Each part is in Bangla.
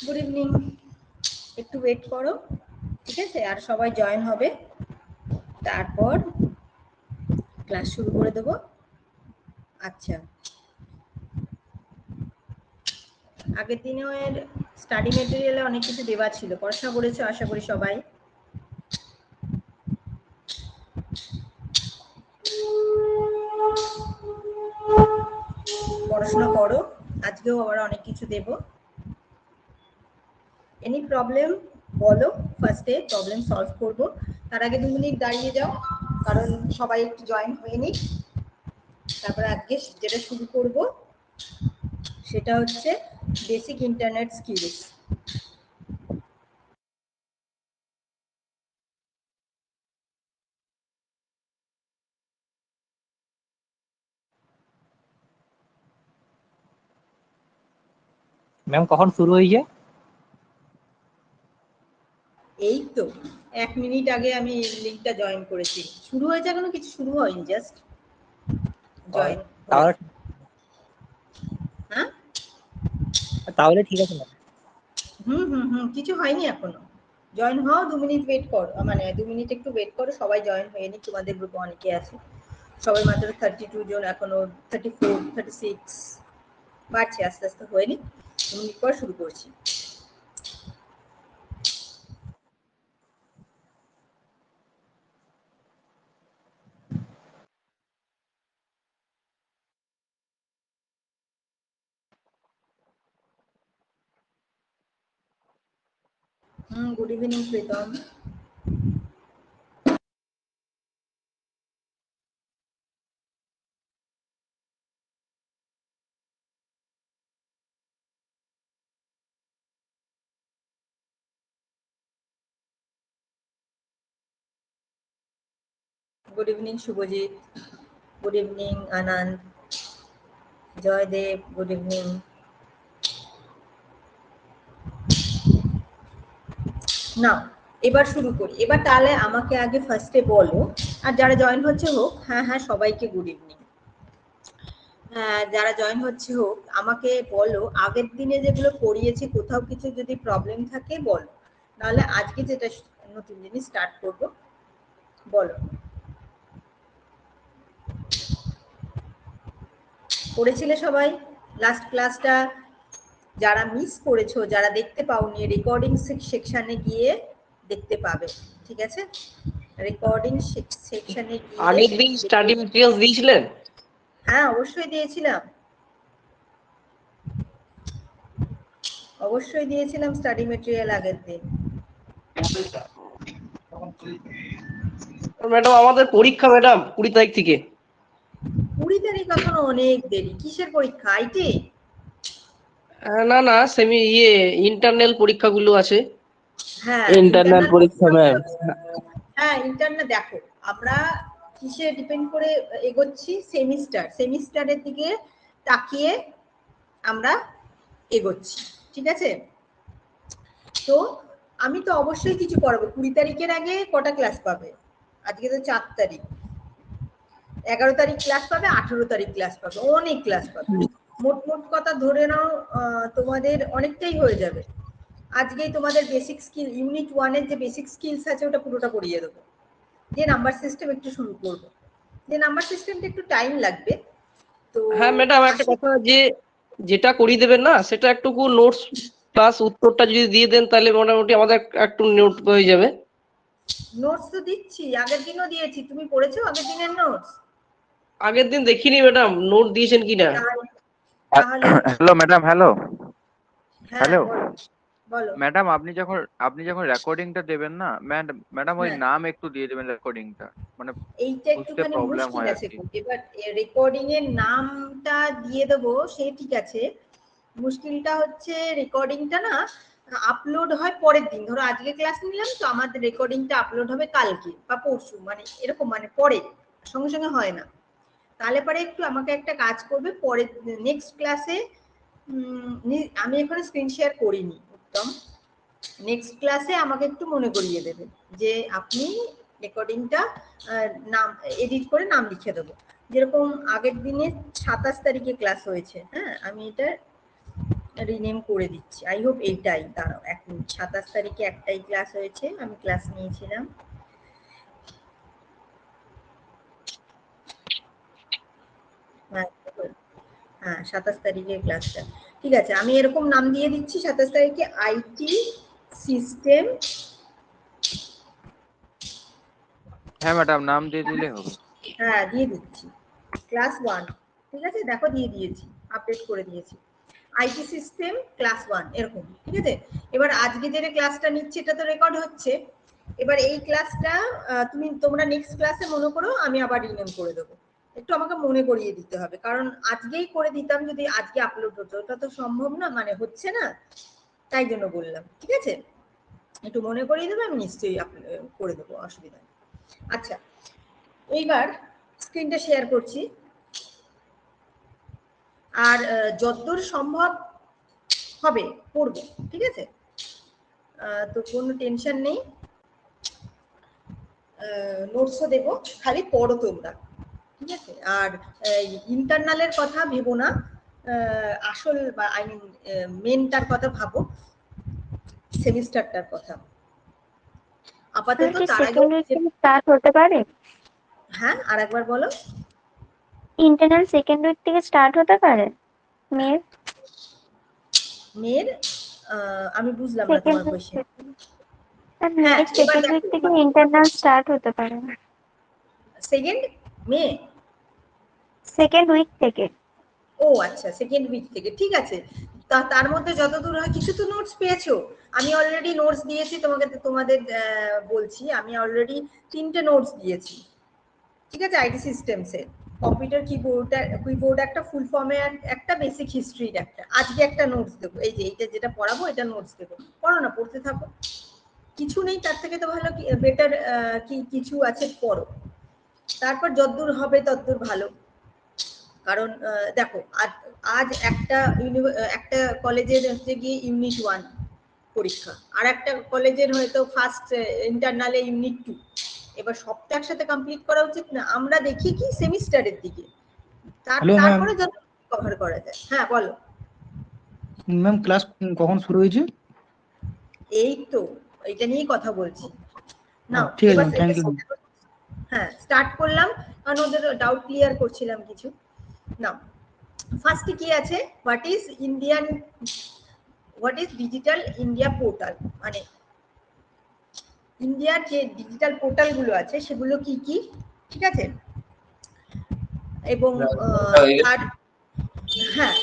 গুড ইভিনিং, একটু ওয়েট করো, ঠিক আছে? আর সবাই জয়েন হবে, তারপর ক্লাস শুরু করে দেবো। আচ্ছা, আগের দিনের স্টাডি মেটেরিয়ালে অনেক কিছু দেওয়া ছিল, পড়াশোনা করেছো আশা করি সবাই। পড়াশোনা করো, আজকেও আবার অনেক কিছু দেব। এনি প্রবলেম বলো, ফার্স্টে প্রবলেম সলভ করব। তার আগে 2 মিনিট দাঁড়িয়ে যাও, কারণ সবাই একটু জয়েন হয়ে নিক। তারপরে আজকে যেটা শুরু করব সেটা হচ্ছে বেসিক ইন্টারনেট স্কিলস। ম্যাম কখন শুরু হয়েছে? এই তো 1 মিনিট আগে আমি লিংকটা জয়েন করেছি। শুরু হয়েছে, এখনো কিছু শুরু হয়নি, জাস্ট জয়েন। হ্যাঁ, তাহলে ঠিক আছে ম্যাম। কিছু হয়নি এখনো। জয়েন হও, 2 মিনিট ওয়েট করো, মানে 2 মিনিট একটু ওয়েট করো, সবাই জয়েন হয়ে নি। তোমাদের গ্রুপে অনেকে আছে, সবাই মাত্র 32 জন, এখনো 34 36 বাড়ছে, আস্তে আস্তে হয়ে নি। 2 মিনিট পর শুরু করছি। Good evening Pritam. Good evening Shubhajit, good evening Anand, Joydev, good evening. না, এবার শুরু করি। এবার তাহলে আমাকে আগে ফার্স্টে বলো, আর যারা জয়েন হচ্ছে হোক। হ্যাঁ হ্যাঁ, সবাইকে গুড ইভিনিং। যারা জয়েন হচ্ছে হোক, আমাকে বলো আগের দিনে যেগুলো পড়িয়েছি কোথাও কিছু যদি প্রবলেম থাকে বলো, নাহলে আজকে যেটা নতুন জিনিস স্টার্ট করব বলো। পড়েছিলে সবাই লাস্ট ক্লাসটা? যারা মিস করেছো, যারা দেখতে পাওনি, রেকর্ডিং সেকশনে গিয়ে দেখতে পাবে, ঠিক আছে? রেকর্ডিং সেকশনে গিয়ে আগের দিন স্টাডি ম্যাটেরিয়ালস দিয়েছিলেন? হ্যাঁ, অবশ্যই দিয়েছিলাম, অবশ্যই দিয়েছিলাম স্টাডি মেটেরিয়াল আগের দিন। ম্যাডাম আমাদের পরীক্ষা ম্যাডাম 20 তারিখ থেকে। 20 তারিখ এখনো অনেক দেরি। কিসের পরীক্ষা? আইটি? না না, সেমি ইন্টারনাল পরীক্ষাগুলো আছে। হ্যাঁ, ইন্টারনাল পরীক্ষা ম্যাম। হ্যাঁ, ইন্টারনাল। দেখো আমরা কিসে ডিপেন্ড করে এগোচ্ছি? সেমিস্টারের দিকে তাকিয়ে আমরা এগোচ্ছি, ঠিক আছে? তো আমি তো অবশ্যই কিছু করাবো। 20 তারিখের আগে কটা ক্লাস পাবে? আজকে তো 4 তারিখ, 11 তারিখ ক্লাস পাবে, 18 তারিখ ক্লাস পাবে, অনেক ক্লাস পাবে। মোট কথা ধরে নাও তোমাদের অনেকটাই হয়ে যাবে। আজকেই তোমাদের বেসিক স্কিল ইউনিট 1 এর যে বেসিক স্কিলস আছে ওটা পুরোটা পড়িয়ে দেবো। যে নাম্বার সিস্টেম একটু শুরু করব, যে নাম্বার সিস্টেমটা একটু টাইম লাগবে। তো হ্যাঁ ম্যাডাম, একটা কথা, যে যেটা করিয়ে দেবেন না সেটা একটুকু নোটস প্লাস উত্তরটা যদি দিয়ে দেন তাহলে মোটামুটি আমাদের একটু নোট হয়ে যাবে। নোটস তো দিচ্ছি, আগের দিনও দিয়েছি। তুমি পড়েছো আগের দিনের নোটস? আগের দিন দেখিনি ম্যাডাম, নোট দিয়েছেন কিনা। তাহলে হ্যালো ম্যাডাম, হ্যালো হ্যাঁ হ্যালো বলো বলো। ম্যাডাম, আপনি যখন রেকর্ডিংটা দেবেন না ম্যাডাম, ওই হ্যাঁ, নাম একটু দিয়ে দেবেন রেকর্ডিংটা, মানে এইটা বুঝতে একটুখানি প্রবলেম মুশকিল হয় আর আছে। কি। এবার রেকর্ডিং এর নামটা দিয়ে দেবো, সে ঠিক আছে। মুশকিলটা হচ্ছে রেকর্ডিংটা না আপলোড হয় পরের দিন। ধরো আজকে ক্লাস নিলাম, তো আমাদের রেকর্ডিংটা আপলোড হবে কালকে বা পরশু, মানে এরকম, মানে পরে, সঙ্গে সঙ্গে হয় না। তাহলে পরে একটু আমাকে একটা কাজ করবে, পরে নেক্সট ক্লাসে আমি এখানে স্ক্রিন শেয়ার করিনি উত্তম, নেক্সট ক্লাসে আমাকে একটু মনে করিয়ে দেবে যে আপনি রেকর্ডিংটা নাম এডিট করে নাম লিখে দেবো। যেরকম আগের দিনে 27 তারিখে ক্লাস হয়েছে, হ্যাঁ, আমি এটা রিনেম করে দিচ্ছি। আই হোপ এইটাই। দাঁড়াও 27 তারিখে একটাই ক্লাস হয়েছে, আমি ক্লাস নিয়েছিলাম। হ্যাঁ 27 তারিখের ক্লাসটা। ঠিক আছে, আমি এরকম নাম দিয়ে দিচ্ছি 27 তারিখে আইটি সিস্টেম। হ্যাঁ ম্যাডাম, নাম দিয়ে দিলে হবে। হ্যাঁ দিয়ে দিচ্ছি, ক্লাস 1। ঠিক আছে, দেখো দিয়ে দিয়েছি, আপডেট করে দিয়েছি, আইটি সিস্টেম ক্লাস 1 এরকম। ঠিক আছে, এবার আজকে যে ক্লাসটা নিচ্ছি এটা তো রেকর্ড হচ্ছে। এবার এই ক্লাসটা তোমরা নেক্সট ক্লাসে মনে করো আমি আবার রিনেম করে দেবো। একটু আমাকে মনে করিয়ে দিতে হবে, কারণ আজকেই করে দিতাম যদি আজকে আপলোড হতো, ওটা তো সম্ভব না, মানে হচ্ছে না, তাই জন্য বললাম। ঠিক আছে, একটু মনে করিয়ে দেবে, আমি নিশ্চয়ই করে দেবো, অসুবিধা নেই। আচ্ছা, এইবার স্ক্রিনটা শেয়ার করছি। আর যতদূর সম্ভব হবে পড়বো, ঠিক আছে, তো কোনো টেনশন নেই, নোটসও দেবো, খালি পড়ো তোমরা। ঠিক আছে, আর ইন্টারনালের কথা ভেবো না, আসল বা আই মিন মেনটার কথা ভাবো, সেমিস্টারটার কথা আপাতত। তার আগে সেকেন্ড উইক থেকে স্টার্ট হতে পারে? হ্যাঁ আরেকবার বলো। ইন্টারনাল সেকেন্ড উইক থেকে স্টার্ট হতে পারে মের? মেয়ের আমি বুঝলাম না তোমার কোয়েশ্চেন। মের সেকেন্ড উইক থেকে ইন্টারনাল স্টার্ট হতে পারে না? সেকেন্ড মে, সেকেন্ড উইক থেকে। ও আচ্ছা, সেকেন্ড উইক থেকে, ঠিক আছে। তার মধ্যে যতদূর হয়, কিছু তো নোটস পেয়েছো, আমি অলরেডি নোটস দিয়েছি তোমাদের বলছি, আমি অলরেডি 3টে নোটস দিয়েছি। ঠিক আছে, আইটি সিস্টেমসে কম্পিউটার কিবোর্ড একটা, ফুল ফর্মে একটা, বেসিক হিস্ট্রির একটা। আজকে একটা নোটস দেবো, এই যে এইটা যেটা পড়াবো এটা নোটস দেবো, পড়ো না, পড়তে থাকো, কিছু নেই তার থেকে তো ভালো, বেটার কি কিছু আছে পড়ো, তারপর যতদূর হবে ততদূর ভালো। কারণ দেখো আজ একটা কলেজের হচ্ছে গিয়ে ইউনিট 1 পরীক্ষা, আর একটা কলেজের হয়তো ফার্স্ট ইন্টারনালে ইউনিট 2। এবার সবটা একসাথে কমপ্লিট করা উচিত না, আমরা দেখি কি সেমিস্টারের দিকে, তারপরে যত কভার করা যায়। হ্যাঁ বলো ম্যাম, ক্লাস কখন শুরু হয়েছে? এই তো এটা নিয়েই কথা বলছি না। ঠিক আছে এবার ম্যাম, থ্যাংক ইউ। হ্যাঁ স্টার্ট করলাম, কারণ ওদের ডাউট ক্লিয়ার করছিলাম কিছু। না, ফার্স্টে কি আছে, what is digital India portal, মানে ইন্ডিয়ার যে ডিজিটাল পোর্টাল গুলো আছে সেগুলো কি কি, ঠিক আছে। এবং আর হ্যাঁ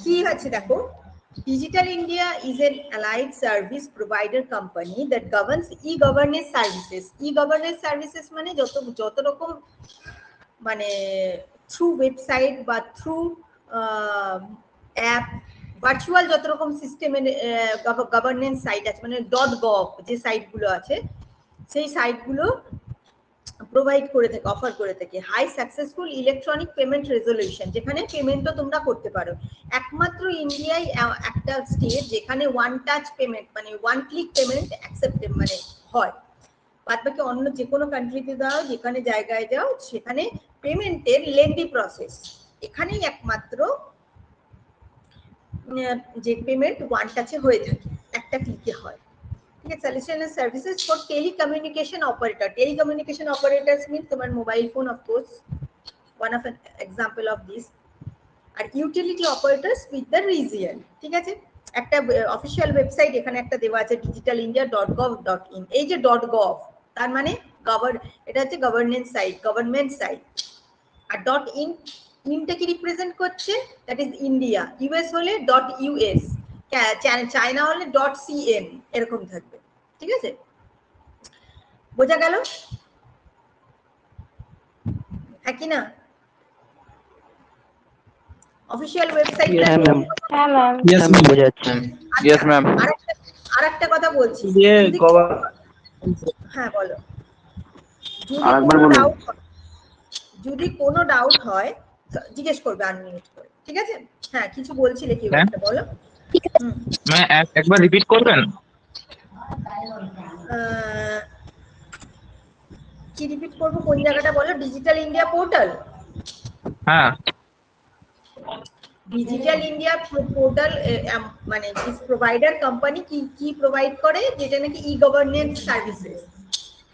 কি আছে দেখো, digital India is an allied service provider company that governs e-governance services. E-governance services মানে যত রকম, মানে থ্রু ওয়েবসাইট বা থ্রু অ্যাপ, ভার্চুয়াল যত রকম সিস্টেমের গভর্নেন্স সাইট আছে, মানে .gov যে সাইটগুলো আছে, সেই সাইটগুলো প্রোভাইড করে থাকে, অফার করে থাকে high successful electronic payment resolution, যেখানে পেমেন্টও তোমরা করতে পারো। একমাত্র ইন্ডিয়ায় একটা স্টেট যেখানে ওয়ান টাচ পেমেন্ট, মানে ওয়ান ক্লিক পেমেন্ট অ্যাকসেপ্টেড মানে হয়। বাদ বাকি অন্য যে কোনো কান্ট্রিতে দাও, যেখানে জায়গায় যাও, সেখানে পেমেন্টের লেন্দি প্রসেস, এখানেই একমাত্র যে পেমেন্ট ওয়ান টাচে হয়ে থাকে, একটা ক্লিকে হয়। ঠিক আছে, solution and services for telecommunication operator. Telecommunication operators means তোমার mobile phone, of course one of an example of this. আর utility operators with the region. ঠিক আছে, একটা অফিসিয়াল ওয়েবসাইট এখানে একটা দেওয়া আছে digitalindia.gov.in। এই যে .gov তার মানে এটা হচ্ছে গভর্নেন্স সাইট, গভর্নমেন্ট সাইট। আর .in, ইনটা কি রিপ্রেজেন্ট করছে, দ্যাট ইজ ইন্ডিয়া। ইউএস হলে .us, চায়না হলে .cn, এরকম থাকবে। ঠিক আছে, বোঝা গেল হ্যাঁ কি না? অফিসিয়াল ওয়েবসাইটটা হ্যাঁ ম্যাম। বোঝা যাচ্ছে। Yes ma'am. আরেকটা কথা বলছি, হ্যাঁ বলো, যদি কোনো ডাউট হয় জিজ্ঞেস করবে আনমিউট করে। ঠিক আছে, হ্যাঁ কিছু বলছিলে কি একটা বলো। একবার রিপিট করবেন? কি রিপিট করবো, কোন জায়গাটা বলো? Digital India portal. হ্যাঁ, ডিজিটাল ইন্ডিয়া পোর্টাল মানে প্রোভাইডার কোম্পানি কি প্রোভাইড করে, যেটা নাকি ই গভর্নেন্স সার্ভিসেস,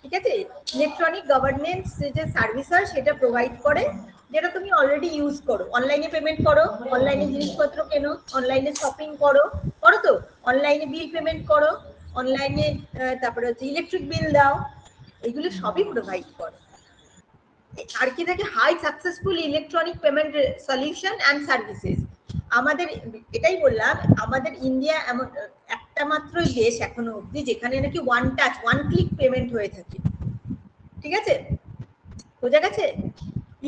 ঠিক আছে? ইলেকট্রনিক গভর্নেন্স যে সার্ভিস হয় সেটা প্রোভাইড করে, যেটা তুমি অলরেডি ইউজ করো। অনলাইনে পেমেন্ট করো, অনলাইনে জিনিসপত্র কেনো, অনলাইনে শপিং করো, করো তো? অনলাইনে বিল পেমেন্ট করো, অনলাইনে তারপরে হচ্ছে ইলেকট্রিক বিল দাও, এগুলো সবই প্রোভাইড করে। আর কি থাকে? High successful electronic payment solution and services. আমাদের এটাই বললাম, আমাদের ইন্ডিয়া এমন একটা মাত্র দেশ এখনো অবধি যেখানে নাকি one touch one click payment হয়ে থাকে, ঠিক আছে? বোঝা গেছে?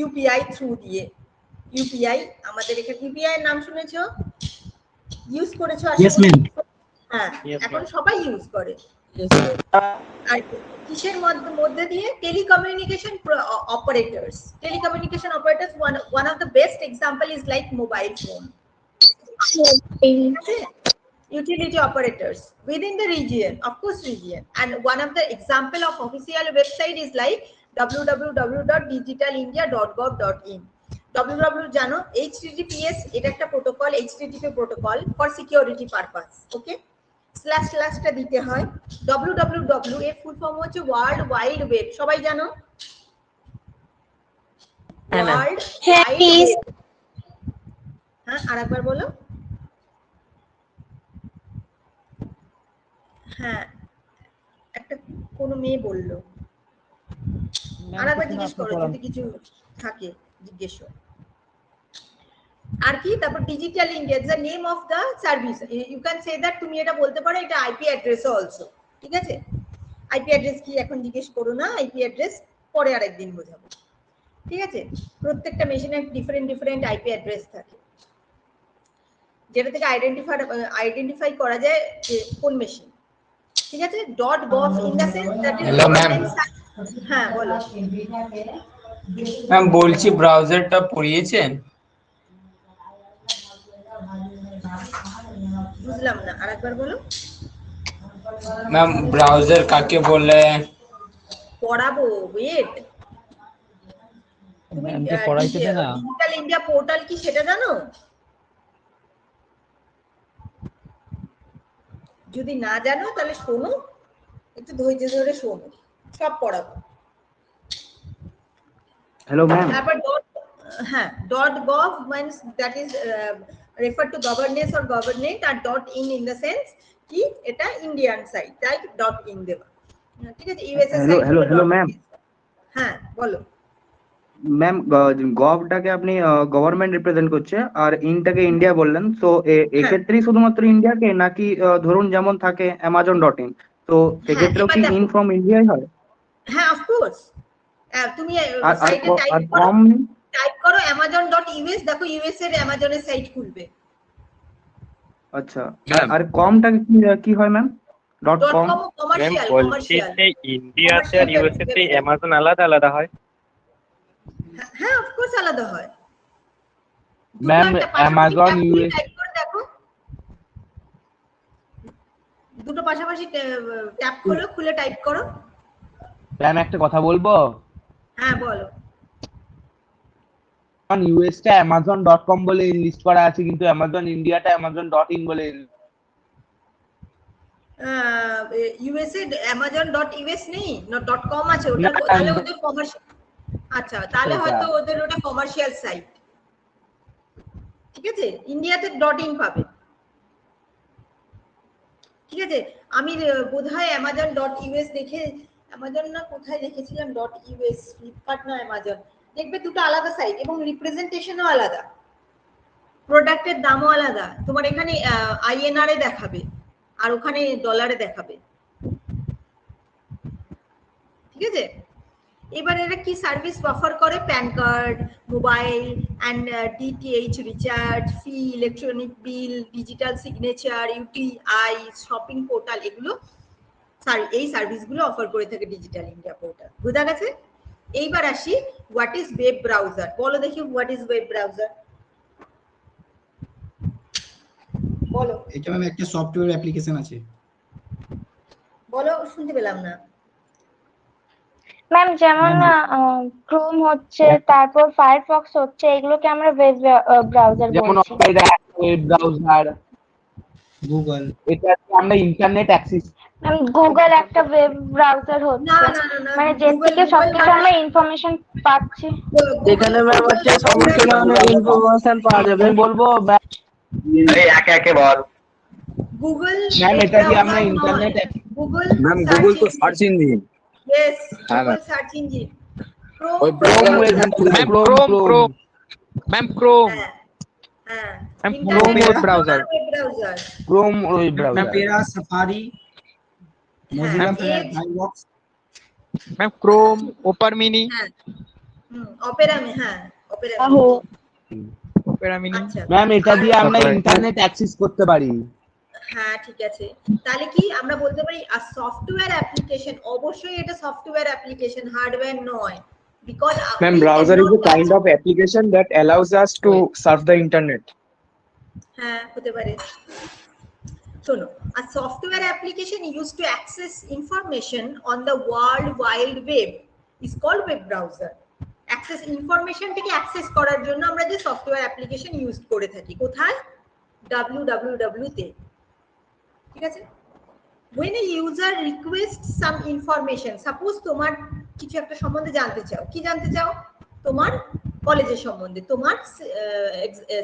ইউপিআই থ্রু দিয়ে। ইউপিআই আমাদের এখানে, ইউপিআই এর নাম শুনেছো? ইউজ করেছো? Yes, ma'am. হ্যাঁ, এখন সবাই ইউজ করে। আর কিসের মধ্যে দিয়ে? Telecommunication operators. Telecommunication operators, one of the best example is like mobile phone. Utility operators within the region, of course region, and one of the example of official website is like www.digitalindia.gov.in. www জানো, HTTPS এটা একটা protocol, HTTP protocol for security purpose, okay? Slash স্ল্যাশটা দিতে হয়। www এর ফুল ফর্ম হচ্ছে ওয়ার্ল্ড ওয়াইড ওয়েব, সবাই জানো? World wide web. হ্যাঁ, আরেকবার বলো। হ্যাঁ, একটা কোন মেয়ে বললো, আরেকবার জিজ্ঞেস করো, যদি কিছু থাকে জিজ্ঞেস করো। আর কি? তারপর digital India is the name of the service. You can say that, তুমি এটা বলতে পারো এটা আইপি অ্যাড্রেস অলসো, ঠিক আছে? আইপি অ্যাড্রেস কি এখন জিজ্ঞেস করো না, আইপি অ্যাড্রেস পরে আরেকদিন বোঝাবো, ঠিক আছে? প্রত্যেকটা মেশিনের ডিফারেন্ট আইপি অ্যাড্রেস থাকে, যেটা থেকে আইডেন্টিফাই করা যায় যে কোন মেশিন, ঠিক আছে? .gov in the sense that is Hello, ma'am. হ্যাঁ বলো। ম্যাম বলছি ব্রাউজারটা পড়িয়েছেন? বুঝলাম না, আরেকবার বলো। ম্যাম ব্রাউজার কাকে বলে? পড়াবো, ওয়েট। তুমি ম্যামকে পড়াইতে দে না। ডিজিটাল ইন্ডিয়া পোর্টাল কি সেটা জানো? যদি না জানো তাহলে শোনো, একটু ধৈর্য ধরে শোনো, সব পড়াবো। Hello, ma'am. তারপর হ্যাঁ, .gov means that is refer to governance or government, R .in in the sense কি এটা ইন্ডিয়ান সাইট, তাই .in দেবা, ঠিক আছে? USA site. Hello, ma'am. হ্যাঁ বলো। ম্যাম, গভটাকে আপনি গভর্নমেন্ট রিপ্রেজেন্ট করছে, আর ইনটাকে ইন্ডিয়া বললেন, তো এক্ষেত্রেই শুধুমাত্র ইন্ডিয়াকে, নাকি ধরুন যেমন থাকে amazon.in, তো সেক্ষেত্রেও কি ইন ফ্রম ইন্ডিয়াই হয়? হ্যাঁ, অফ কোর্স। তুমি আর সাইটে আর কম টাইপ করো amazon.us, দেখো ইউএস এর অ্যামাজনের সাইট খুলবে। আচ্ছা, Ma'am. আর কমটা কি হয় ম্যাম? .com? কমার্শিয়াল, বলছি যে ইন্ডিয়াতে আর ইউএসএ তে অ্যামাজন আলাদা আলাদা হয়? হ্যাঁ, অফ কোর্স আলাদা হয়। ম্যাম অ্যামাজন ইউএস টাইপ করে দেখো, দুটো পাশাপাশি ট্যাপ করো, খুলে টাইপ করো। ম্যাম একটা কথা বলবো? হ্যাঁ বলো। ইউএস টা amazon.com বলে লিস্ট করা আছে, কিন্তু অ্যামাজন ইন্ডিয়াটা amazon.in বলে। ইউএসএ amazon.us নেই, না .com আছে, ওটা তাহলে ওদের কমার্শিয়াল। আচ্ছা, তাহলে হয়তো ওদের ওটা কমার্শিয়াল সাইট, ঠিক আছে? ইন্ডিয়াতে .in পাবে, ঠিক আছে? আমি বোধহয় amazon.us দেখে, অ্যামাজন না কোথায় দেখেছিলাম .us, ফ্লিপকার্ট না অ্যামাজন, দেখবে দুটো আলাদা সাইট এবং রিপ্রেজেন্টেশনও আলাদা, প্রোডাক্টের দামও আলাদা। তোমার এখানে আইএনআর এ দেখাবে আর ওখানে ডলারে দেখাবে, ঠিক আছে? এবার এরা কি সার্ভিস অফার করে? Pan card, mobile and DTH recharge, fee, electronic bill, digital signature, UTI, shopping portal, এগুলো এই সার্ভিসগুলো অফার করে থাকে ডিজিটাল ইন্ডিয়া পোর্টাল। বোঝা গেছে? এইবার আসি, হোয়াট ইজ ওয়েব ব্রাউজার? বলো দেখি, হোয়াট ইজ ওয়েব ব্রাউজার? বলো। এটা ম্যাম একটা সফটওয়্যার অ্যাপ্লিকেশন আছে। বলো, শুনতে পেলাম না। ম্যাম যেমন ক্রোম হচ্ছে, তারপর ফায়ারফক্স হচ্ছে, এগুলোকে আমরা ওয়েব ব্রাউজার যেমন বলছি। অপেরা ওয়েব ব্রাউজার, গুগল, এটা আমরা ইন্টারনেট অ্যাক্সেস। ম্যাম গুগল একটা ওয়েব ব্রাউজার না হচ্ছে, না না না মানে যে থেকে সবকিছু আমরা ইনফরমেশন পাচ্ছি। যেখানে ম্যাম হচ্ছে সমস্ত ধরনের ইনফরমেশন পাওয়া যাবে। আমি বলবো একে একে বল। গুগল ম্যাম এটা দিয়ে আমরা ইন্টারনেট গুগল ম্যাম গুগল তো সার্চ ইঞ্জিন। ইয়েস হ্যাঁ, গুগল সার্চ ইঞ্জিন, ওই Chrome web ma'am Chrome ma'am Chrome হ্যাঁ ma'am internet Chrome web browser, web browser, Chrome web browser, Opera, Safari, Mozilla Edge, Firefox, ma'am Chrome, Opera mini, হ্যাঁ অপেরা হ্যাঁ অপেরা ওপেরা মিনি। আচ্ছা ম্যাম এটা দিয়ে আমরা তারপরে- ইন্টারনেট অ্যাক্সেস করতে পারি। হ্যাঁ ঠিক আছে, তাহলে কি আমরা বলতে পারি আর সফটওয়্যার অ্যাপ্লিকেশন, অবশ্যই এটা সফটওয়্যার অ্যাপ্লিকেশন, হার্ডওয়্যার নয়, because Ma'am, browser is a kind of application that allows us to surf the internet. হ্যাঁ হতে পারে। শোনো, a software application used to access information on the world wide web is called web browser. Access ইনফরমেশনটাকে অ্যাক্সেস করার জন্য আমরা যে সফটওয়্যার অ্যাপ্লিকেশন ইউজ করে থাকি, কোথায়? www তে, ঠিক আছে? when a user requests some information, suppose তোমার কিছু একটা সম্বন্ধে জানতে চাও, কি জানতে চাও? তোমার কলেজের সম্বন্ধে, তোমার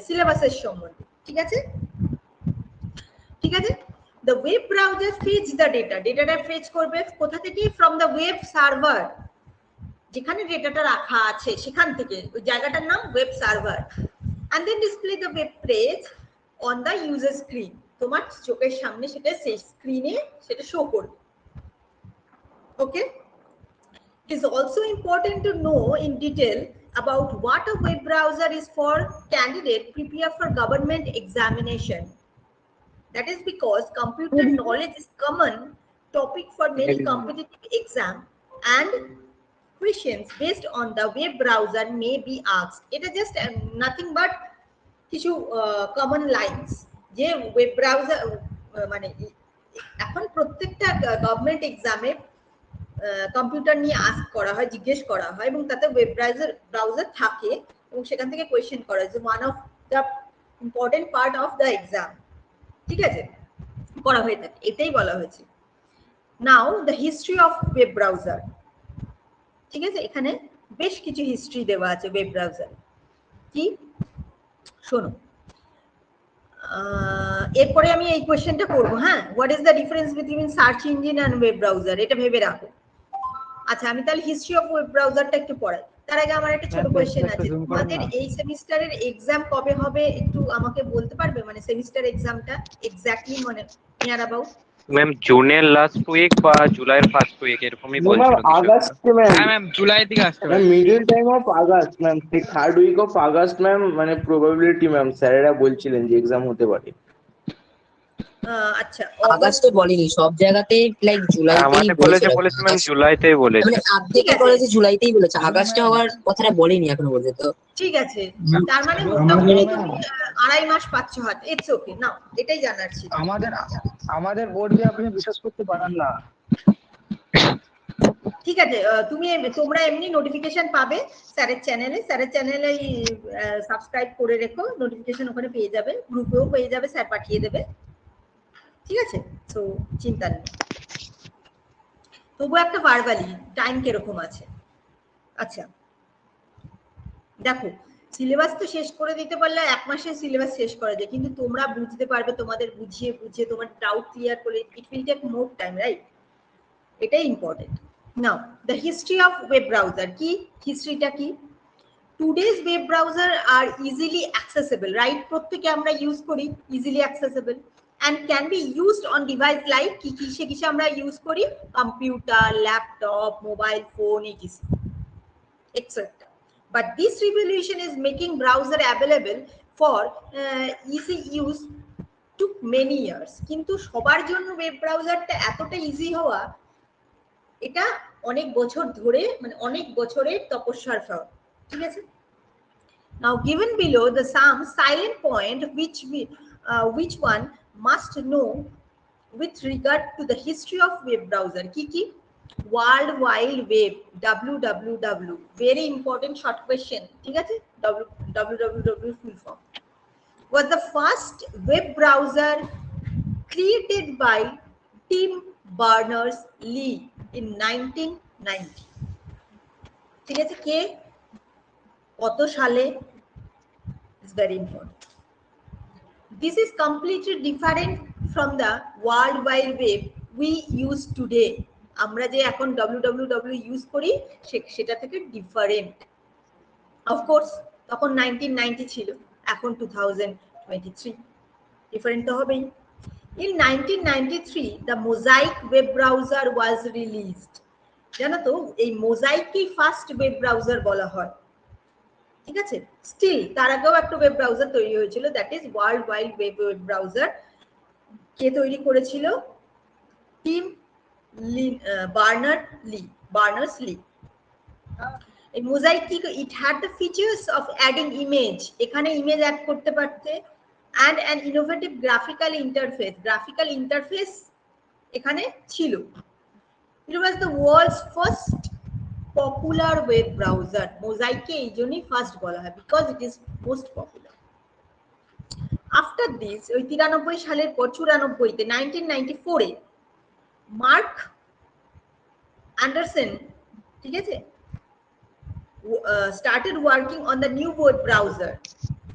সিলেবাসের সম্বন্ধে, ঠিক আছে? ঠিক আছে, the web browser feeds the data, ডেটাটা ফেচ করবে কোথা থেকে? from the web server, যেখানে ডেটাটা রাখা আছে সেখান থেকে, ওই জায়গাটার নাম web server, and then display the web page on the user screen, তোমার চোখের সামনে সেটা সেই স্ক্রিনে সেটা শো করবে। ওকে, it is also important to know in detail about what a web browser is for candidate prepare for government examination. That is because computer knowledge is common topic for many competitive exam, and questions based on the web browser may be asked. It is just nothing but কিছু common lines যে ওয়েব ব্রাউজার মানে এখন প্রত্যেকটা গভর্নমেন্ট এক্সামে কম্পিউটার নিয়ে আস্ক করা হয়, জিজ্ঞেস করা হয়, এবং তাতে ওয়েব ব্রাউজার থাকে এবং সেখান থেকে কোয়েশ্চেন করা হয়, যে one of the important part of the exam, ঠিক আছে, করা হয়ে থাকে, এটাই বলা হয়েছে। Now the history of web browser, ঠিক আছে, এখানে বেশ কিছু হিস্ট্রি দেওয়া আছে ওয়েব ব্রাউজার। কি শোনো, এরপরে আমি এই কোয়েশ্চেনটা করবো, হ্যাঁ, what is the difference between search engine and web browser, এটা ভেবে রাখো। আচ্ছা, আমি তাহলে হিস্ট্রি অফ ওয়েব ব্রাউজারটা একটু পড়াই, তার আগে আমার একটা ছোট কোয়েশ্চেন আছে, তোমাদের এই সেমিস্টারের এক্সাম কবে হবে একটু আমাকে বলতে পারবে? মানে সেমিস্টার এক্সামটা এক্স্যাক্টলি মানে নিয়ার অ্যাবাউট ম্যাম জুনের লাস্ট উইক বা জুলাইয়ের ফার্স্ট উইক এরকমই বলছিল। আগস্ট হ্যাঁ ম্যাম জুলাই থেকে আসতে পারে। Middle time of August ma'am, third week of August ma'am, মানে প্রবাবিলিটি ম্যাম স্যারেরা বলছিলেন যে এক্সাম হতে পারে। আচ্ছা, আগস্টে বলিনি, সব জায়গাতেই লাইক জুলাইতেই আমাদের কলেজে বলেছে ম্যাম জুলাইতেই বলেছে, মানে অর্ধেকের কলেজে জুলাইতেই বলেছে, আগস্টে হওয়ার কথাটা বলিনি এখনো পর্যন্ত। ঠিক আছে, তার মানে মোটামুটি তুমি 2.5 মাস পাচ্ছ হাতে, ইটস ওকে, নাও এটাই জানার ছিল। আমাদের বোর্ড দিয়ে আপনি বিশ্বাস করতে পারেন না। ঠিক আছে, তোমরা এমনি নোটিফিকেশন পাবে স্যারের চ্যানেলে সাবস্ক্রাইব করে রেখো, নোটিফিকেশন ওখানে পেয়ে যাবে, গ্রুপেও পেয়ে যাবে, স্যার পাঠিয়ে দেবে, ঠিক আছে, তো চিন্তা নেই। তবু একটা ভার্বালি টাইম কিরকম আছে। আচ্ছা দেখো, সিলেবাস তো শেষ করে দিতে পারলে 1 মাসে সিলেবাস শেষ করা যায়, কিন্তু তোমরা বুঝতে পারবে, তোমাদের বুঝিয়ে তোমার ডাউট ক্লিয়ার করে, it will take more time, right? এটাই important. Now the history of web browser, কি হিস্ট্রিটা কি? Today's web browser are easily accessible, right? প্রত্যেকে আমরা ইউজ করি, easily accessible, and can be used on device like কিসে আমরা ইউজ করি? Computer, laptop, mobile phone, etc. But this revolution is making browser available for easy use took many years. কিন্তু সবার জন্য ওয়েব ব্রাউজারটা এতটা ইজি হওয়া, এটা অনেক বছর ধরে, মানে অনেক বছরের তপস্যার ফল, ঠিক আছে? Now given below the some silent point which one must know with regard to the history of web browser, কি world wide web WWW, very important short question, ঠিক আছে? WWW full form was the first web browser created by Tim Berners-Lee in 1990. ঠিক আছে, কে কত সালে? It's very important. This is completely different from the World Wide Web we use today. আমরা যে এখন WWW ইউজ করি সেটা থেকে ডিফারেন্ট। অফকোর্স তখন 1990 ছিল, এখন 2023, ডিফারেন্ট তো হবেই। In 1993 the Mosaic web browser was released. জানো তো এই মোজাইককেই ফার্স্ট ওয়েব ব্রাউজার বলা হয়, ঠিক আছে? স্টিল তার আগেও একটা ওয়েব ব্রাউজার তৈরি হয়েছিল, that is world wide web browser. কে তৈরি করেছিল? Tim Berners-Lee. এই মোজাইক কি, it had the features of adding image, এখানে ইমেজ অ্যাড করতে পারতে, and an innovative graphical interface এখানে ছিল। It was the world's first popular web browser. মোজাইককে এই জন্যই ফার্স্ট বলা হয়, because it is most popular. After this, ওই 93 সালের পর 94-তে 1994-এ মার্ক অ্যান্ডারসন, ঠিক আছে, started working on the new web browser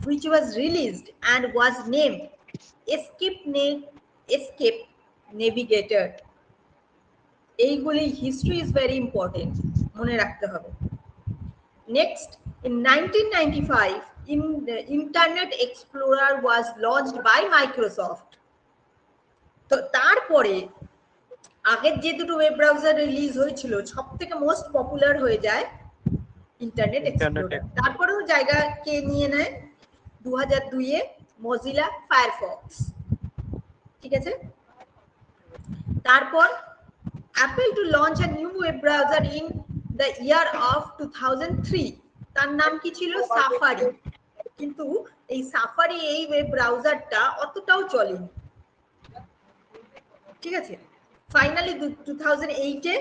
which was released and was named Escape Navigator. এইগুলি হিস্ট্রি ইজ ভেরি ইম্পর্টেন্ট, মনে রাখতে হবে। Next, in 1995 Internet Explorer was launched by Microsoft. তো তারপরে আগের যে দুটো ওয়েব ব্রাউজার রিলিজ হয়েছিল সব থেকে মোস্ট পপুলার হয়ে যায় ইন্টারনেট এক্সপ্লোরার। তারপরেও জায়গা কে নিয়ে নেয়? 2002-এ মজিলা ফায়ারফক্স, ঠিক আছে? তারপর Apple to launch a new web browser in the year of 2003. তার নাম কি ছিল? সাফারি। কিন্তু এই সাফারি, এই ওয়েব ব্রাউজারটা অতটাও চলেনি, ঠিক আছে? ফাইনালি 2008-এ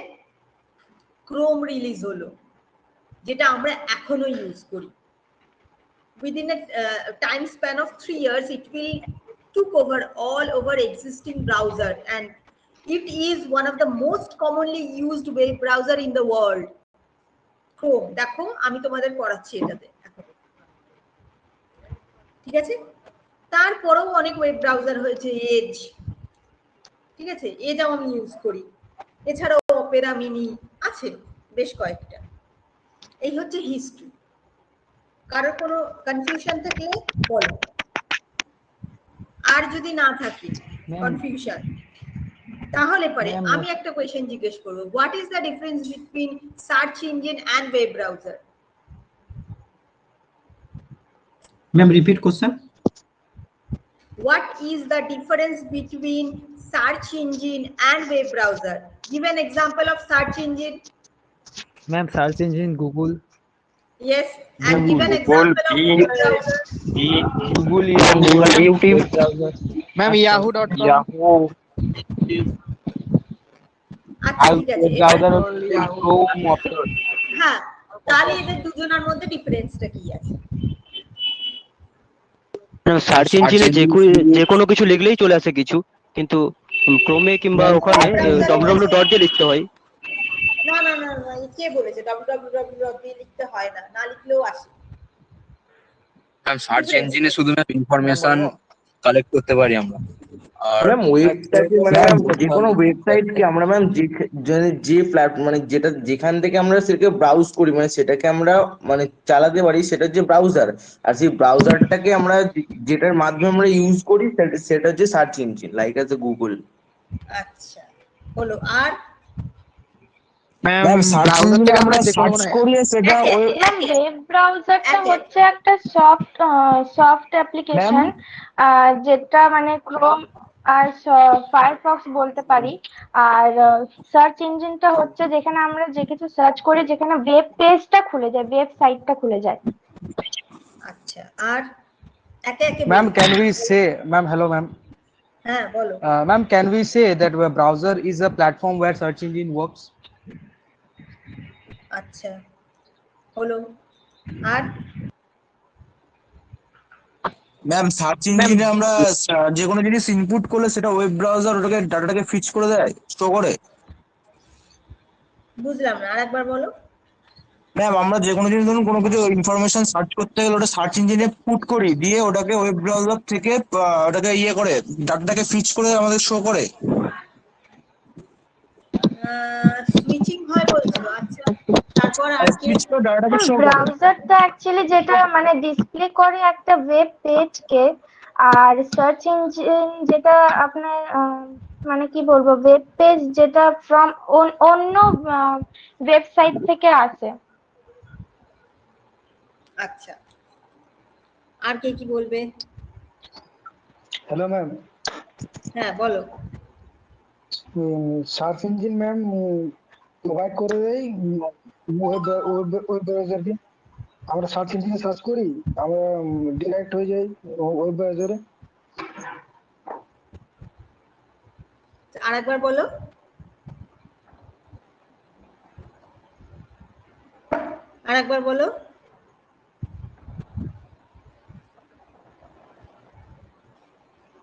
ক্রোম রিলিজ হলো, যেটা আমরা এখনো ইউজ করি। Within a time span of 3 years, it will took over all over existing browser and it is one of the most commonly used web browser in the world. Chrome, দেখো আমি তোমাদের পড়াচ্ছি এটাতে এখন, ঠিক আছে? তারপরেও অনেক ওয়েব ব্রাউজার হয়েছে, এজ, ঠিক আছে, এজ আমি ইউজ করি, এছাড়াও অপেরা মিনি আছে বেশ কয়েকটা। এই হচ্ছে হিস্ট্রি। কারো কোনো কনফিউশন থাকলে বলো, আর যদি না থাকে কনফিউশন তাহলে পরে আমি একটা কোয়েশ্চেন জিজ্ঞেস করব, what is the difference between search engine and web browser? Ma'am repeat question. What is the difference between search engine and web browser? Give an example of search engine. Ma'am, search engine Google. Yes, and give an example of web browser. Google, YouTube. Ma'am, Yahoo.com. Yahoo. আচ্ছা ঠিক আছে, ব্রাউজার ক্রোম অপেরা। হ্যাঁ, তাহলে এদের দুজনের মধ্যে ডিফারেন্সটা কি আছে? সার্চ ইঞ্জিনে যে কোনো কিছু লিখলেই চলে আসে কিছু, কিন্তু ক্রোমে কিংবা ওখানে www দিয়ে লিখতে হয়। না না না না, কে বলেছে www দিয়ে লিখতে হয় না? না লিখলেও আসে। সার্চ ইঞ্জিনে শুধু ইনফরমেশন কালেক্ট করতে পারি আমরা। ম্যাম ওয়েবসাইট মানে যে কোনো ওয়েবসাইটকে আমরা ম্যাম যে প্ল্যাটফর্ম মানে যেটা যেখান থেকে আমরা সেটাকে ব্রাউজ করি, মানে সেটাকে আমরা মানে চালাতে পারি, সেটা হচ্ছে ব্রাউজার। আর সেই ব্রাউজারটাকে আমরা যেটার মাধ্যমে আমরা ইউজ করি সেটা হচ্ছে search engine, like as Google. আচ্ছা হলো। আর ম্যাম সার্চ ইঞ্জিনে আমরা সার্চ করি সেটা ওয়েব ব্রাউজারটা হচ্ছে একটা সফট অ্যাপ্লিকেশন, যেটা মানে ক্রোম আর ফায়ারফক্স বলতে পারি। আর সার্চ ইঞ্জিনটা হচ্ছে যেখানে আমরা যে কিছু সার্চ করি, যেখানে ওয়েব পেজটা খুলে যায়, ওয়েবসাইটটা খুলে যায়। আচ্ছা, আর একে একে ma'am can we say, ma'am hello ma'am, হ্যাঁ বলো। Ma'am can we say that web browser is a platform where search engine works? আচ্ছা, হলো। আর ম্যাম সার্চ ইঞ্জিনে আমরা যে কোনো জিনিস ইনপুট করলে সেটা ওয়েব ব্রাউজার ওটাকে ডাটাটাকে ফিচ করে দেয়, স্টোর করে। বুঝলাম না, আরেকবার বলো। ম্যাম আমরা যে কোনো জিনিস ধরুন কোনো কিছু ইনফরমেশন সার্চ করতে গেলে ওটা সার্চ ইঞ্জিনে পুট করি, দিয়ে ওটাকে ওয়েব ব্রাউজার থেকে ওটাকে ইয়ে করে ডাটাটাকে ফিচ করে আমাদের শো করে। সুইচিং হয় বলছো, আচ্ছা। তারপর আর কি? ফিচ করে ডাটাটাকে শো করে। ব্রাউজারটা অ্যাকচুয়ালি যেটা মানে ডিসপ্লে করে একটা ওয়েব পেজকে, আর সার্চ ইঞ্জিন যেটা আপনার মানে কি বলবো, ওয়েব পেজ যেটা ফ্রম অন্য ওয়েবসাইট থেকে আসে। আচ্ছা, আর কে কি বলবে? হ্যালো ম্যাম, হ্যাঁ বলো। সার্চ ইঞ্জিন ম্যাম প্রোভাইড করে দেয় ওয়েব ব্রাউজারকে। আমরা সার্চ ইঞ্জিনে সার্চ করি, আমরা ডিরেক্ট হয়ে যাই ওয়েব ব্রাউজারে। আরেকবার বলো। আরেকবার বলো।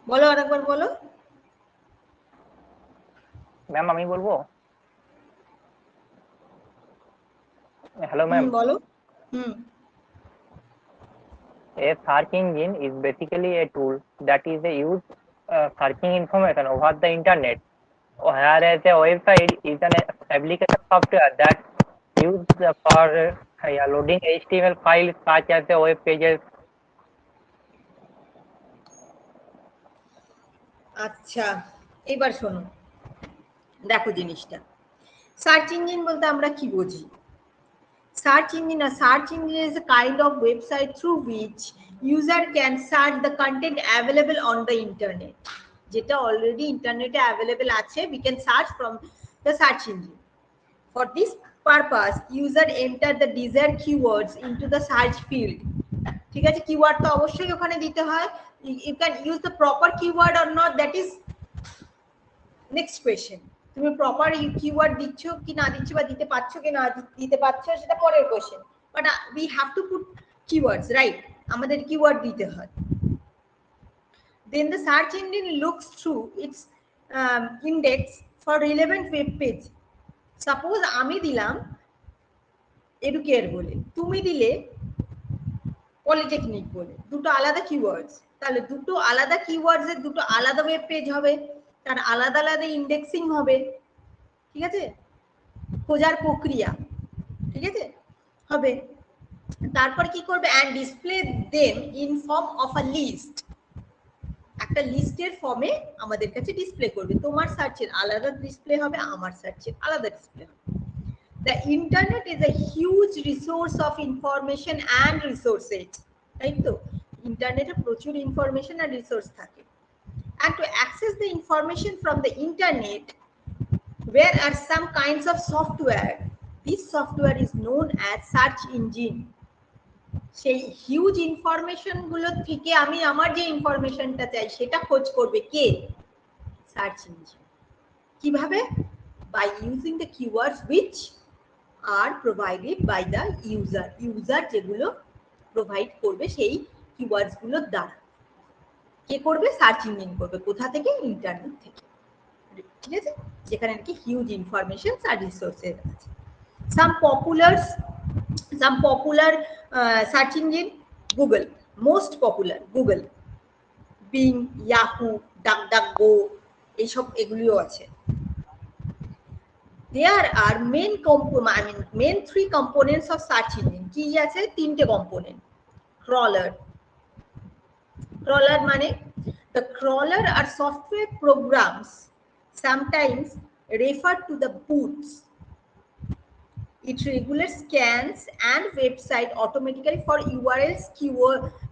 বলো, আরেকবার বলো। ম্যাম আমি বলবো? Hello ma'am. বলো। A search engine is basically a tool that is used searching information over the internet, whereas a website is an application software that used for loading HTML files such as the web pages. আচ্ছা, এবার শোনো, দেখো জিনিসটা। সার্চ ইঞ্জিন বলতে আমরা কি বুঝি? Search engine is a kind of website through which user can search the content available on the internet. যেটা already ইন্টারনেটে available আছে, we can search from the search engine. For this purpose, user enter the desired keywords into the search field. ঠিক আছে, কিওয়ার্ড তো অবশ্যই ওখানে দিতে হয়। You can use the proper keyword or not, that is next question. তুমি প্রপার কিওয়ার্ড দিচ্ছ কি না দিচ্ছ, বা দিতে পারছো কি না দিতে পারছো, সেটা পরের question. But we have to put keywords, right? আমাদের কিওয়ার্ড দিতে হয়। Then the search engine looks through its index for relevant web page. Suppose আমি দিলাম এডুকেয়ার বলে, তুমি দিলে পলিটেকনিক বলে, দুটো আলাদা কিওয়ার্ডস। তাহলে দুটো আলাদা কিওয়ার্ডস এর দুটো আলাদা ওয়েব পেজ হবে, তার আলাদা আলাদা ইন্ডেক্সিং হবে, ঠিক আছে? খোঁজার প্রক্রিয়া, ঠিক আছে, হবে। তারপর কি করবে? And display them in form of a list. একটা লিস্টের ফর্মে আমাদের কাছে ডিসপ্লে করবে। তোমার সার্চের আলাদা ডিসপ্লে হবে, আমার সার্চের আলাদা ডিসপ্লে হবে। The internet is a huge resource of information and resources, তাই তো? ইন্টারনেটে প্রচুর ইনফরমেশন আর রিসোর্স থাকে। And to access the information from the internet, where are some kinds of software. This software is known as search engine. সেই হিউজ ইনফরমেশন গুলো থেকে আমি আমার যে ইনফরমেশনটা চাই সেটা খোঁজ করবে কে? Search engine. কিভাবে? By using the keywords which are provided by the user. User যেগুলো প্রোভাইড করবে সেই কিওয়ার্ডস গুলোর দ্বারা। কে করবে? সার্চ ইঞ্জিন করবে। কোথা থেকে? ইন্টারনেট থেকে, ঠিক আছে? যেখানে নাকি হিউজ ইনফরমেশন আর রিসোর্সেস আছে। Some popular search engine, Google, most popular Google, Bing, Yahoo, DuckDuckGo, এইসব এগুলিও আছে। There are main three components of search engine. কি আছে? তিনটে কম্পোনেন্ট। ক্রলার মানে the crawler are software programs sometimes referred to the boots. It regulates scans and website automatically for URLs,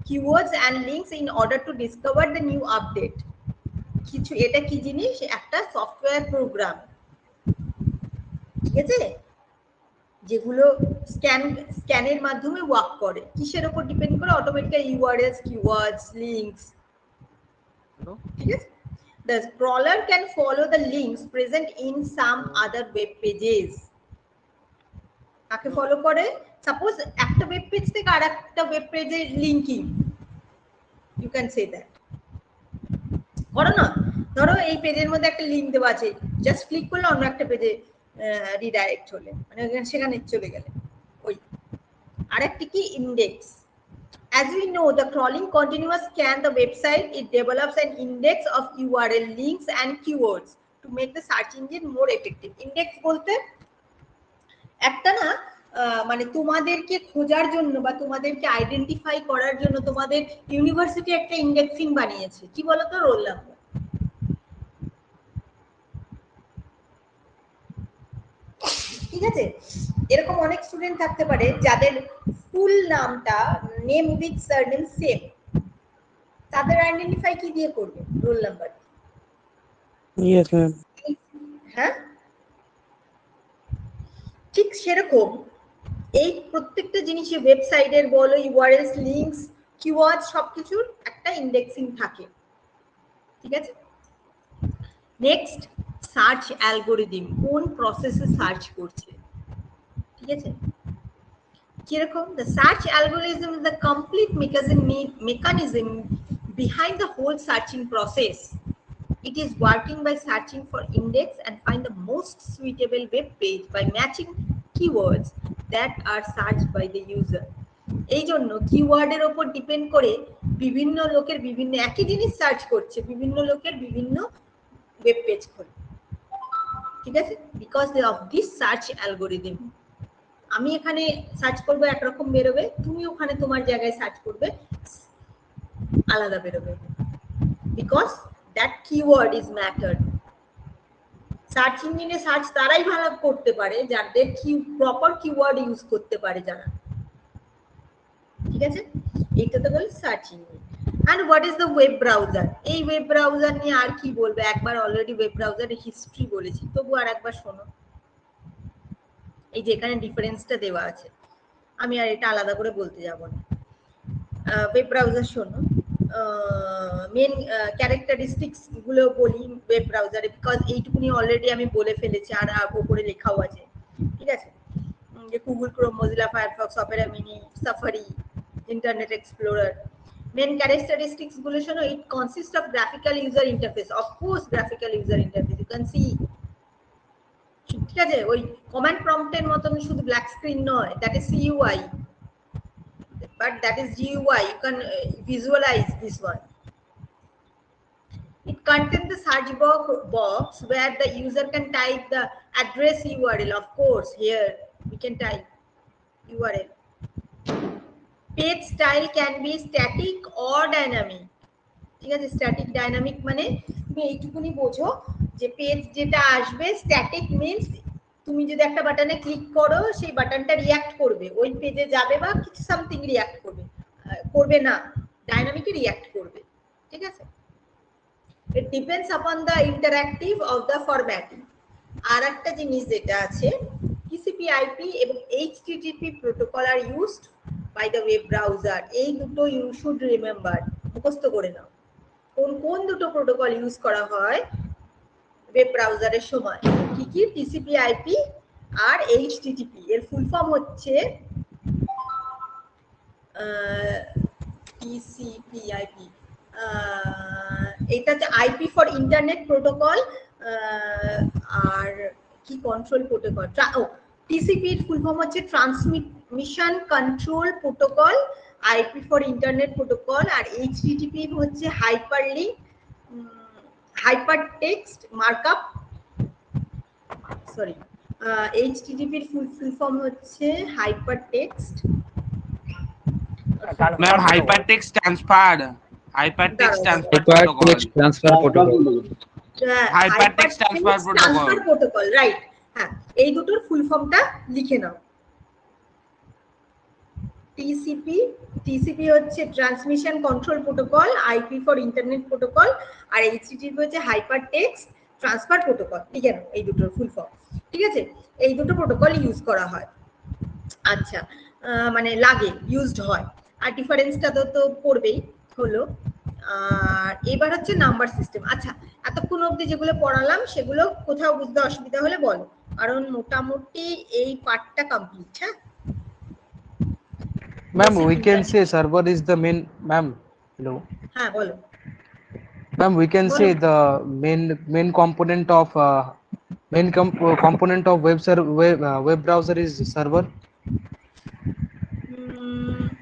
keywords and links in order to discover the new update. কিছু এটা কি জিনিস? একটা সফটওয়্যার প্রোগ্রাম, ঠিক আছে, যেগুলো স্ক্যানের মাধ্যমে ওয়ার্ক করে। কিসের উপর ডিপেন্ড করে? অটোমেটিক্যালি ইউআরএলস, কিওয়ার্ডস, লিংকস, ঠিক আছে? The crawler can follow the links present in some other web pages. কাকে ফলো করে? সাপোজ একটা ওয়েব পেজ থেকে আরেকটা ওয়েব পেজের linking, you can say that. করো না, ধরো এই পেজের মধ্যে একটা লিঙ্ক দেওয়া আছে, জাস্ট ক্লিক করলে অন্য একটা পেজে রিডাইরেক্ট হলে, মানে সেখানে চলে গেলে। ওই আরেকটি কি? Index. As we know, the crawling continuous scan the website. It develops an index of URL links and keywords to make the search engine more effective. Index বলতে একটা না, মানে তোমাদেরকে খোঁজার জন্য বা তোমাদেরকে আইডেন্টিফাই করার জন্য তোমাদের ইউনিভার্সিটি একটা ইন্ডেক্সিং বানিয়েছে, কি বলতো? Roll number. ঠিক আছে, এরকম অনেক স্টুডেন্ট থাকতে পারে যাদের ফুল নামটা নেম উইথ সারনেম সেম, তাদের আইডেন্টিফাই কি দিয়ে করবে? Roll number. Yes ma'am. হ্যাঁ, ঠিক সেরকম এই প্রত্যেকটা জিনিসে ওয়েবসাইটের বলো, ইউআরএলস, লিংকস, কিওয়ার্ড, সবকিছুর একটা ইন্ডেক্সিং থাকে। ঠিক আছে, নেক্সট সার্চ অ্যালগোরিদম, কোন প্রসেসে সার্চ করছে। ঠিক আছে, কিরকম? the search algorithm is the complete mechanism behind the whole searching process. It is working by searching for index and find the most suitable web page by matching keywords that are searched by the user. এই জন্য কিওয়ার্ডের উপর ডিপেন্ড করে বিভিন্ন লোকের বিভিন্ন একই জিনিস সার্চ করছে, বিভিন্ন লোকের বিভিন্ন ওয়েব পেজ খোলে। ঠিক আছে, because of this search algorithm. আমি এখানে সার্চ করবো একরকম বেরোবে, তুমি ওখানে তোমার জায়গায় সার্চ করবে আলাদা বেরোবে, because that keyword is mattered. Search ইঞ্জিনে সার্চ তারাই ভালো করতে পারে যাদের প্রপার কিওয়ার্ড ইউজ করতে পারে যারা। ঠিক আছে, এইটা তো বলে search engine. And what is the web browser? এই ওয়েব ব্রাউজার নিয়ে আর কি বলবো, একবার অলরেডি ওয়েব ব্রাউজারের হিস্ট্রি বলেছি, তবু আর একবার শোনো। এই যে এখানে ডিফারেন্সটা দেওয়া আছে, আমি আর এটা আলাদা করে বলতে যাব না। ওয়েব ব্রাউজার শোনো, মেন ক্যারেক্টারিস্টিক্স গুলো বলি ওয়েব ব্রাউজারে, বিকজ এইটুকুনি অলরেডি আমি বলে ফেলেছি আর উপরে লেখাও আছে। ঠিক আছে, যে Google Chrome, Mozilla Firefox, Opera Mini, Safari, Internet Explorer. Main characteristics গুলো শোনো, it consist of graphical user interface, of course graphical user interface, you can see. ঠিক আছে, ওই কমান্ড প্রম্পটের মতন শুধু ব্ল্যাক স্ক্রিন নয়, that is CUI, but that is GUI. You can visualize this one. It contains the search box where the user can type the address URL. Of course, here we can type URL. Page style can be static or dynamic. ঠিক আছে, স্ট্যাটিক ডাইনামিক মানে তুমি এইটুকুনি বোঝো যে পেজ যেটা আসবে, স্ট্যাটিক মিন্স তুমি যদি একটা বাটনে ক্লিক করো সেই বাটনটা রিঅ্যাক্ট করবে, ওই পেজে যাবে বা কিছু সামথিং রিঅ্যাক্ট করবে, করবে না, ডাইনামিকলি রিঅ্যাক্ট করবে। ঠিক আছে, it depends upon the interactive of the formatting. আর একটা জিনিস যেটা আছে, টিসিপি আইপি এবং HTTP protocol are used by the web browser. এই দুটো ইউ শুড রিমেম্বার, মুখস্থ করে নাও কোন কোন দুটো প্রোটোকল ইউজ করা হয় ওয়েব ব্রাউজারের সময়। কি কি? টিসিপি আইপি আর এইচটিটিপি। এর ফুল ফর্ম হচ্ছে টিসিপি আইপি, এটা হচ্ছে আইপি ফর ইন্টারনেট প্রোটোকল, আর কি কন্ট্রোল প্রোটোকল। টিসিপি এর ফুল ফর্ম হচ্ছে transmission control protocol, IP for internet protocol, আর এইচটিটিপি হচ্ছে hyperlink hypertext markup, sorry, HTTP এর ফুল ফর্ম হচ্ছে hypertext, ma'am hypertext transfer protocol, right. হ্যাঁ, এই দুটোর ফুল ফর্মটা লিখে নাও। টিসিপি হচ্ছে transmission control protocol, IP for internet protocol, আর এইচটিটিপি হচ্ছে হাইপার টেক্সট ট্রান্সফার প্রোটোকল। ঠিক আছে, এই দুটোর ফুল ফর্ম। ঠিক আছে, এই দুটো প্রোটোকল ইউজ করা হয়, আচ্ছা মানে লাগে, ইউজড হয়। আর ডিফারেন্সটা তো পড়বেই হলো। আর এবার হচ্ছে নাম্বার সিস্টেম। আচ্ছা, এতক্ষণ অবধি যেগুলো পড়ালাম সেগুলো কোথাও বুঝতে অসুবিধা হলে বলো, কারণ মোটামুটি এই পার্টটা কমপ্লিট। হ্যাঁ Ma'am, Basic we can internet. say server is the main, ma'am. Hello. হ্যাঁ বলো Ma'am, we can বলো say the main component of component of web browser is server.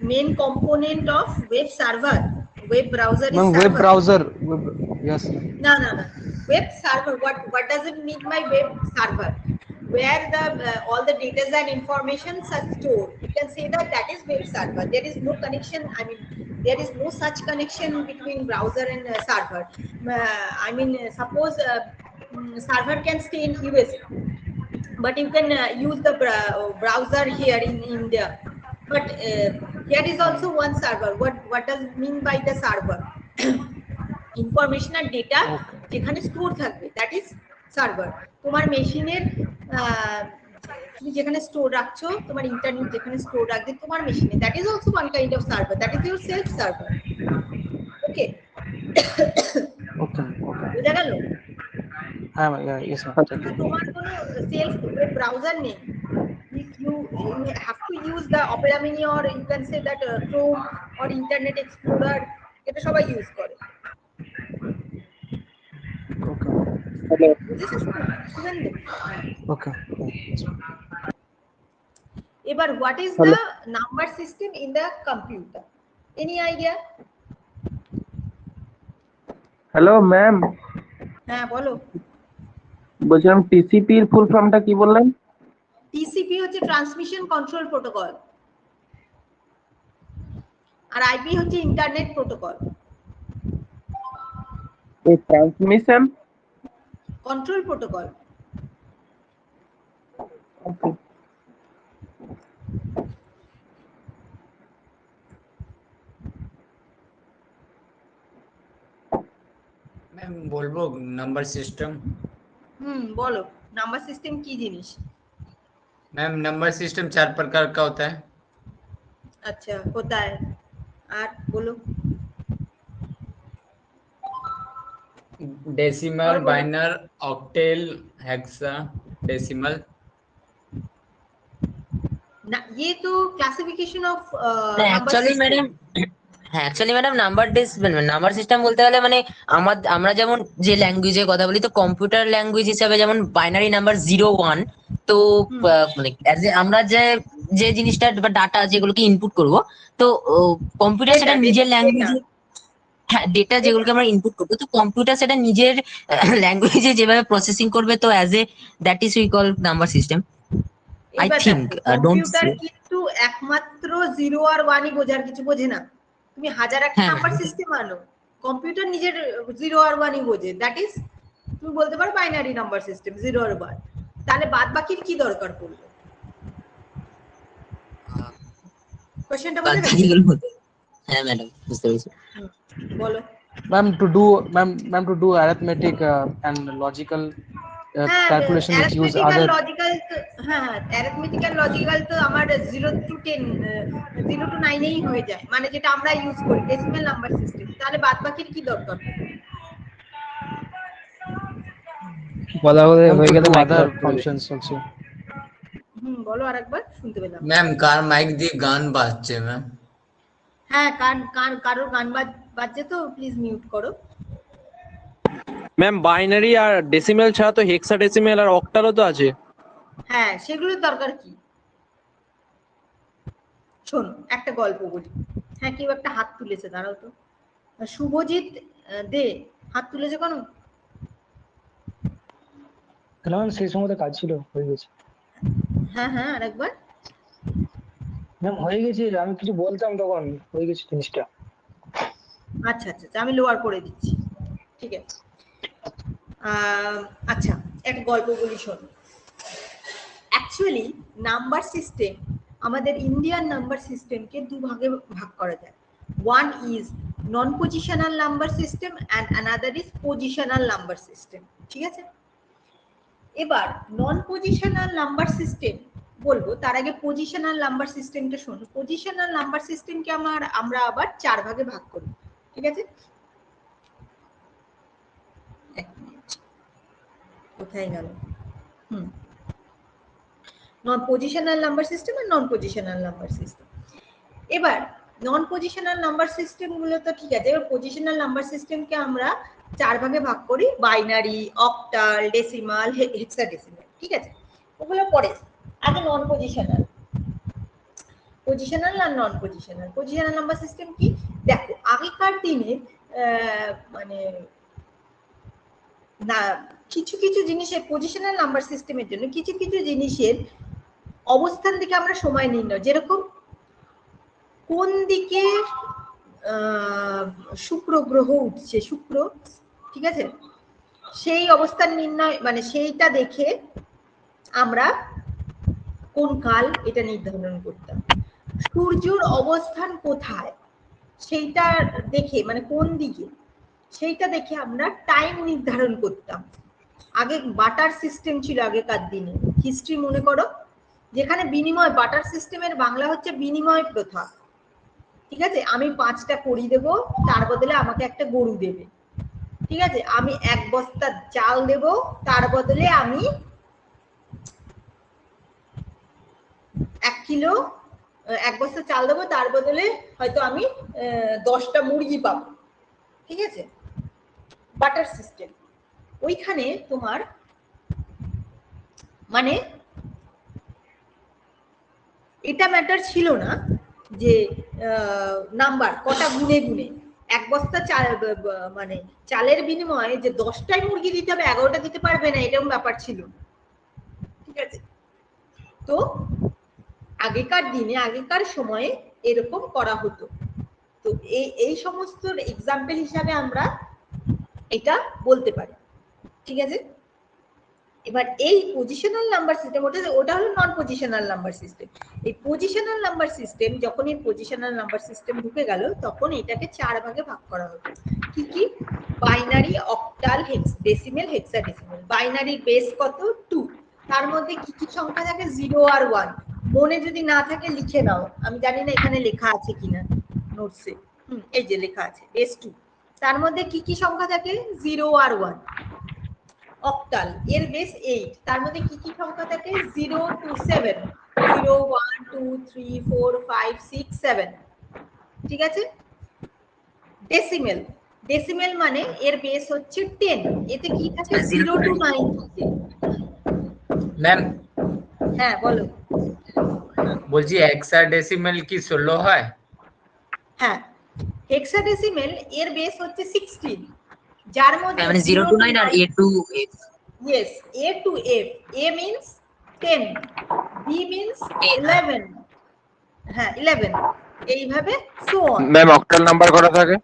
Main component of web server web browser is Ma'am, web server. browser. Yes. No. Web server. What does it mean by web server? Where the all the data and information are stored. You can say that that is web server. There is no connection. I mean, there is no such connection between browser and server. Suppose server can stay in US, but you can use the browser here in India. But here is also one server. What does it mean by the server? Information আর ডেটা যেখানে স্টোর থাকবে দ্যাট ইজ সার্ভার। তোমার মেশিনের তুমি যেখানে স্টোর রাখছো, তোমার ইন্টারনেট যেখানে স্টোর রাখবে তোমার মেশিনে, that is also one kind of server, that is your self server. Okay বুঝা গেল? হ্যাঁ yes ma'am. তোমার কোনো সেলফ ওয়েব ব্রাউজার নেই, you have to use the Opera Mini or you can say that Chrome or Internet Explorer, এটা সবাই ইউজ করে। Okay. এবার what is the number system in the computer? Any idea? Hello ma'am, হ্যাঁ বলো। বলছিলাম টিসিপি এর ফুল ফর্মটা কি বললেন? TCP হচ্ছে ট্রান্সমিশন কন্ট্রোল প্রোটোকল, আর IP হচ্ছে ইন্টারনেট প্রোটোকল। এই ট্রান্সমিশন কন্ট্রোল প্রোটোকল। मैम बोलबो नंबर सिस्टम। बोलो नंबर सिस्टम की जिनिस? मैम नंबर सिस्टम 4 प्रकार का होता है। अच्छा होता है, और बोलो। Decimal, binary, octal, hexa decimal. ना ये तो क्लासिफिकेशन ऑफ एक्चुअली मैडम, হ্যাঁ অ্যাকচুয়ালি ম্যাডাম নাম্বার সিস্টেম বলতে গেলে মানে আমরা যেমন যে ল্যাঙ্গুয়েজের কথা বলি, তো কম্পিউটার ল্যাঙ্গুয়েজ হিসাবে যেমন বাইনারি নাম্বার 0-1, তো মানে আমরা যে জিনিসটা বা ডাটা যেগুলোকে ইনপুট করব, তো কম্পিউটার সেটা নিজের ল্যাঙ্গুয়েজে, হ্যাঁ ডেটা যেগুলোকে আমরা ইনপুট করবো, তো কম্পিউটার সেটা নিজের ল্যাঙ্গুয়েজে যেভাবে প্রসেসিং করবে, তো as a that is we call number system. I think computer কিন্তু একমাত্র 0 আর 1ই বোঝার কিছু বোঝে না। তুমি হাজার একটা নাম্বার সিস্টেম আনো, কম্পিউটার নিজের 0 আর 1ই বোঝে, দ্যাট ইজ তুমি বলতে পারো বাইনারি নাম্বার সিস্টেম 0 আর 1। তাহলে বাদ বাকির কি দরকার পড়লো? কোশ্চেনটা বুঝতে পেরেছো? হ্যাঁ ম্যাডাম বুঝতে পেরেছি। বলো। Ma'am, to do arithmetic and logical calculation it use other logical. হ্যাঁ অ্যারিথমেটিক্যাল লজিক্যাল তো আমার 0 to 10 0 to 9 এই হয়ে যায়, মানে যেটা আমরা ইউজ করি ডেসিমাল নাম্বার সিস্টেম। তাহলে বাদ বাকির কি দরকার? বলা হয়ে গেল other functions also। বলো আরেকবার, শুনতে পেলাম। मैम कार माइक দিয়ে গান বাজছে ম্যাম। হ্যাঁ কারোর গান বাজছে তো প্লিজ মিউট করো। ম্যাম বাইনারি আর ডেসিমেল ছাড়া তো হেক্সাডেসিমেল আর অক্টালও তো আছে। হ্যাঁ সেগুলোর দরকার কি? শোনো একটা গল্প বলি। হ্যাঁ কেউ একটা হাত তুলেছে, দাঁড়াও তো। শুভজিৎ দে হাত তুলেছে কেন? ম্যাম সেই সময় কাজ ছিল, হয়ে গেছে। হ্যাঁ আরেকবার। ম্যাম হয়ে গেছে, আমি কিছু বলতাম তখন, হয়ে গেছে জিনিসটা। আচ্ছা আমি লোয়ার করে দিচ্ছি, ঠিক আছে। আচ্ছা একটা গল্প বলি শোনো। অ্যাকচুয়ালি নাম্বার সিস্টেম, আমাদের ইন্ডিয়ান নাম্বার সিস্টেমকে দু ভাগে ভাগ করা যায়। One is non positional number system and another is positional number system, ঠিক আছে? এবার নন পজিশনাল নাম্বার সিস্টেম বলবো, তার আগে পজিশনাল নাম্বার সিস্টেমটা শোনো। পজিশনাল নাম্বার সিস্টেমকে আমরা আবার 4 ভাগে ভাগ করি, ঠিক আছে? কোথায় গেল? নন পজিশনাল নাম্বার সিস্টেম আর নন পজিশনাল নাম্বার সিস্টেম। এবার নন পজিশনাল নাম্বার সিস্টেম গুলো তো ঠিক আছে, এবার পজিশনাল নাম্বার সিস্টেমকে আমরা 4 ভাগে ভাগ করি, বাইনারি, অক্টাল, ডেসিমাল, হেক্সাডেসিমাল, ঠিক আছে, ওগুলো পরে। আগে নন পজিশনাল, পজিশনাল আর non positional. Positional number system কি দেখো, আগেকার দিনে মানে না কিছু কিছু জিনিসের পজিশনাল নাম্বার সিস্টেমের জন্য কিছু কিছু জিনিসের অবস্থান থেকে আমরা সময় নির্ণয়, যেরকম কোন দিকে শুক্র গ্রহ উঠছে, শুক্র, ঠিক আছে, সেই অবস্থান নির্ণয় মানে সেইটা দেখে আমরা কোন কাল এটা নির্ধারণ করতাম। সূর্যের অবস্থান কোথায় সেইটা দেখে, মানে কোন দিকে সেইটা দেখে আমরা টাইম নির্ধারণ করতাম। আগে বাটার সিস্টেম ছিল আগেকার দিনে, হিস্ট্রি মনে করো, যেখানে বিনিময়, বাটার সিস্টেমের বাংলা হচ্ছে বিনিময় প্রথা, ঠিক আছে, আমি 5টা করি দেব, তার বদলে আমাকে একটা গরু দেবে, ঠিক আছে, আমি 1 বস্তা চাল দেব, তার বদলে আমি 1 কিলো 1 বস্তা চাল দেবো, তার বদলে হয়তো আমি 10টা মুরগি পাবো, ঠিক আছে, বাটার সিস্টেম। ওইখানে তোমার মানে এটা ম্যাটার ছিল না যে নাম্বার কটা গুনে গুনে 1 বস্তা চাল, মানে চালের বিনিময়ে যে 10টাই মুরগি দিতে হবে, 11টা দিতে পারবে না, এরকম ব্যাপার ছিল, ঠিক আছে। তো আগেকার দিনে, আগেকার সময়ে এরকম করা হতো। তো এই সমস্ত এক্সাম্পল হিসাবে আমরা এটা বলতে পারি, ঠিক আছে। এবার এই পজিশনাল নাম্বার সিস্টেম, ওটা হলো নন পজিশনাল নাম্বার সিস্টেম। এই পজিশনাল নাম্বার সিস্টেম, যখন এই পজিশনাল নাম্বার সিস্টেম ঢুকে গেল, তখন এটাকে 4 ভাগে ভাগ করা হতো। কি কি? Binary, octal, decimal, hexadecimal. বাইনারির বেস কত? 2। তার মধ্যে কি কি সংখ্যা থাকে? 0 আর 1। মনে যদি না থাকে লিখে নাও, আমি জানি না এখানে লেখা আছে কিনা নোটসে, এই যে লেখা আছে, বেস 2। তার মধ্যে কি কি সংখ্যা থাকে? 0 আর 1। অক্টাল এর বেস 8, তার মধ্যে কি কি সংখ্যা থাকে? 0 to 7, 0 1 2 3 4 5 6 7, ঠিক আছে। ডেসিমেল, ডেসিমেল মানে এর বেস হচ্ছে 10, এতে কি থাকে? 0 to 9 থাকে। ম্যাম হ্যাঁ বলো। বলছি হেক্সাডেসিমেল কি 16 হয়? হ্যাঁ, হেক্সাডেসিমেল এর বেস হচ্ছে 16, যার মধ্যে মানে 0 to 9 R A to F। Yes, A to F. A means 10, B means 11, হ্যাঁ 11, এইভাবে so on। Ma'am octal number কটা থাকে?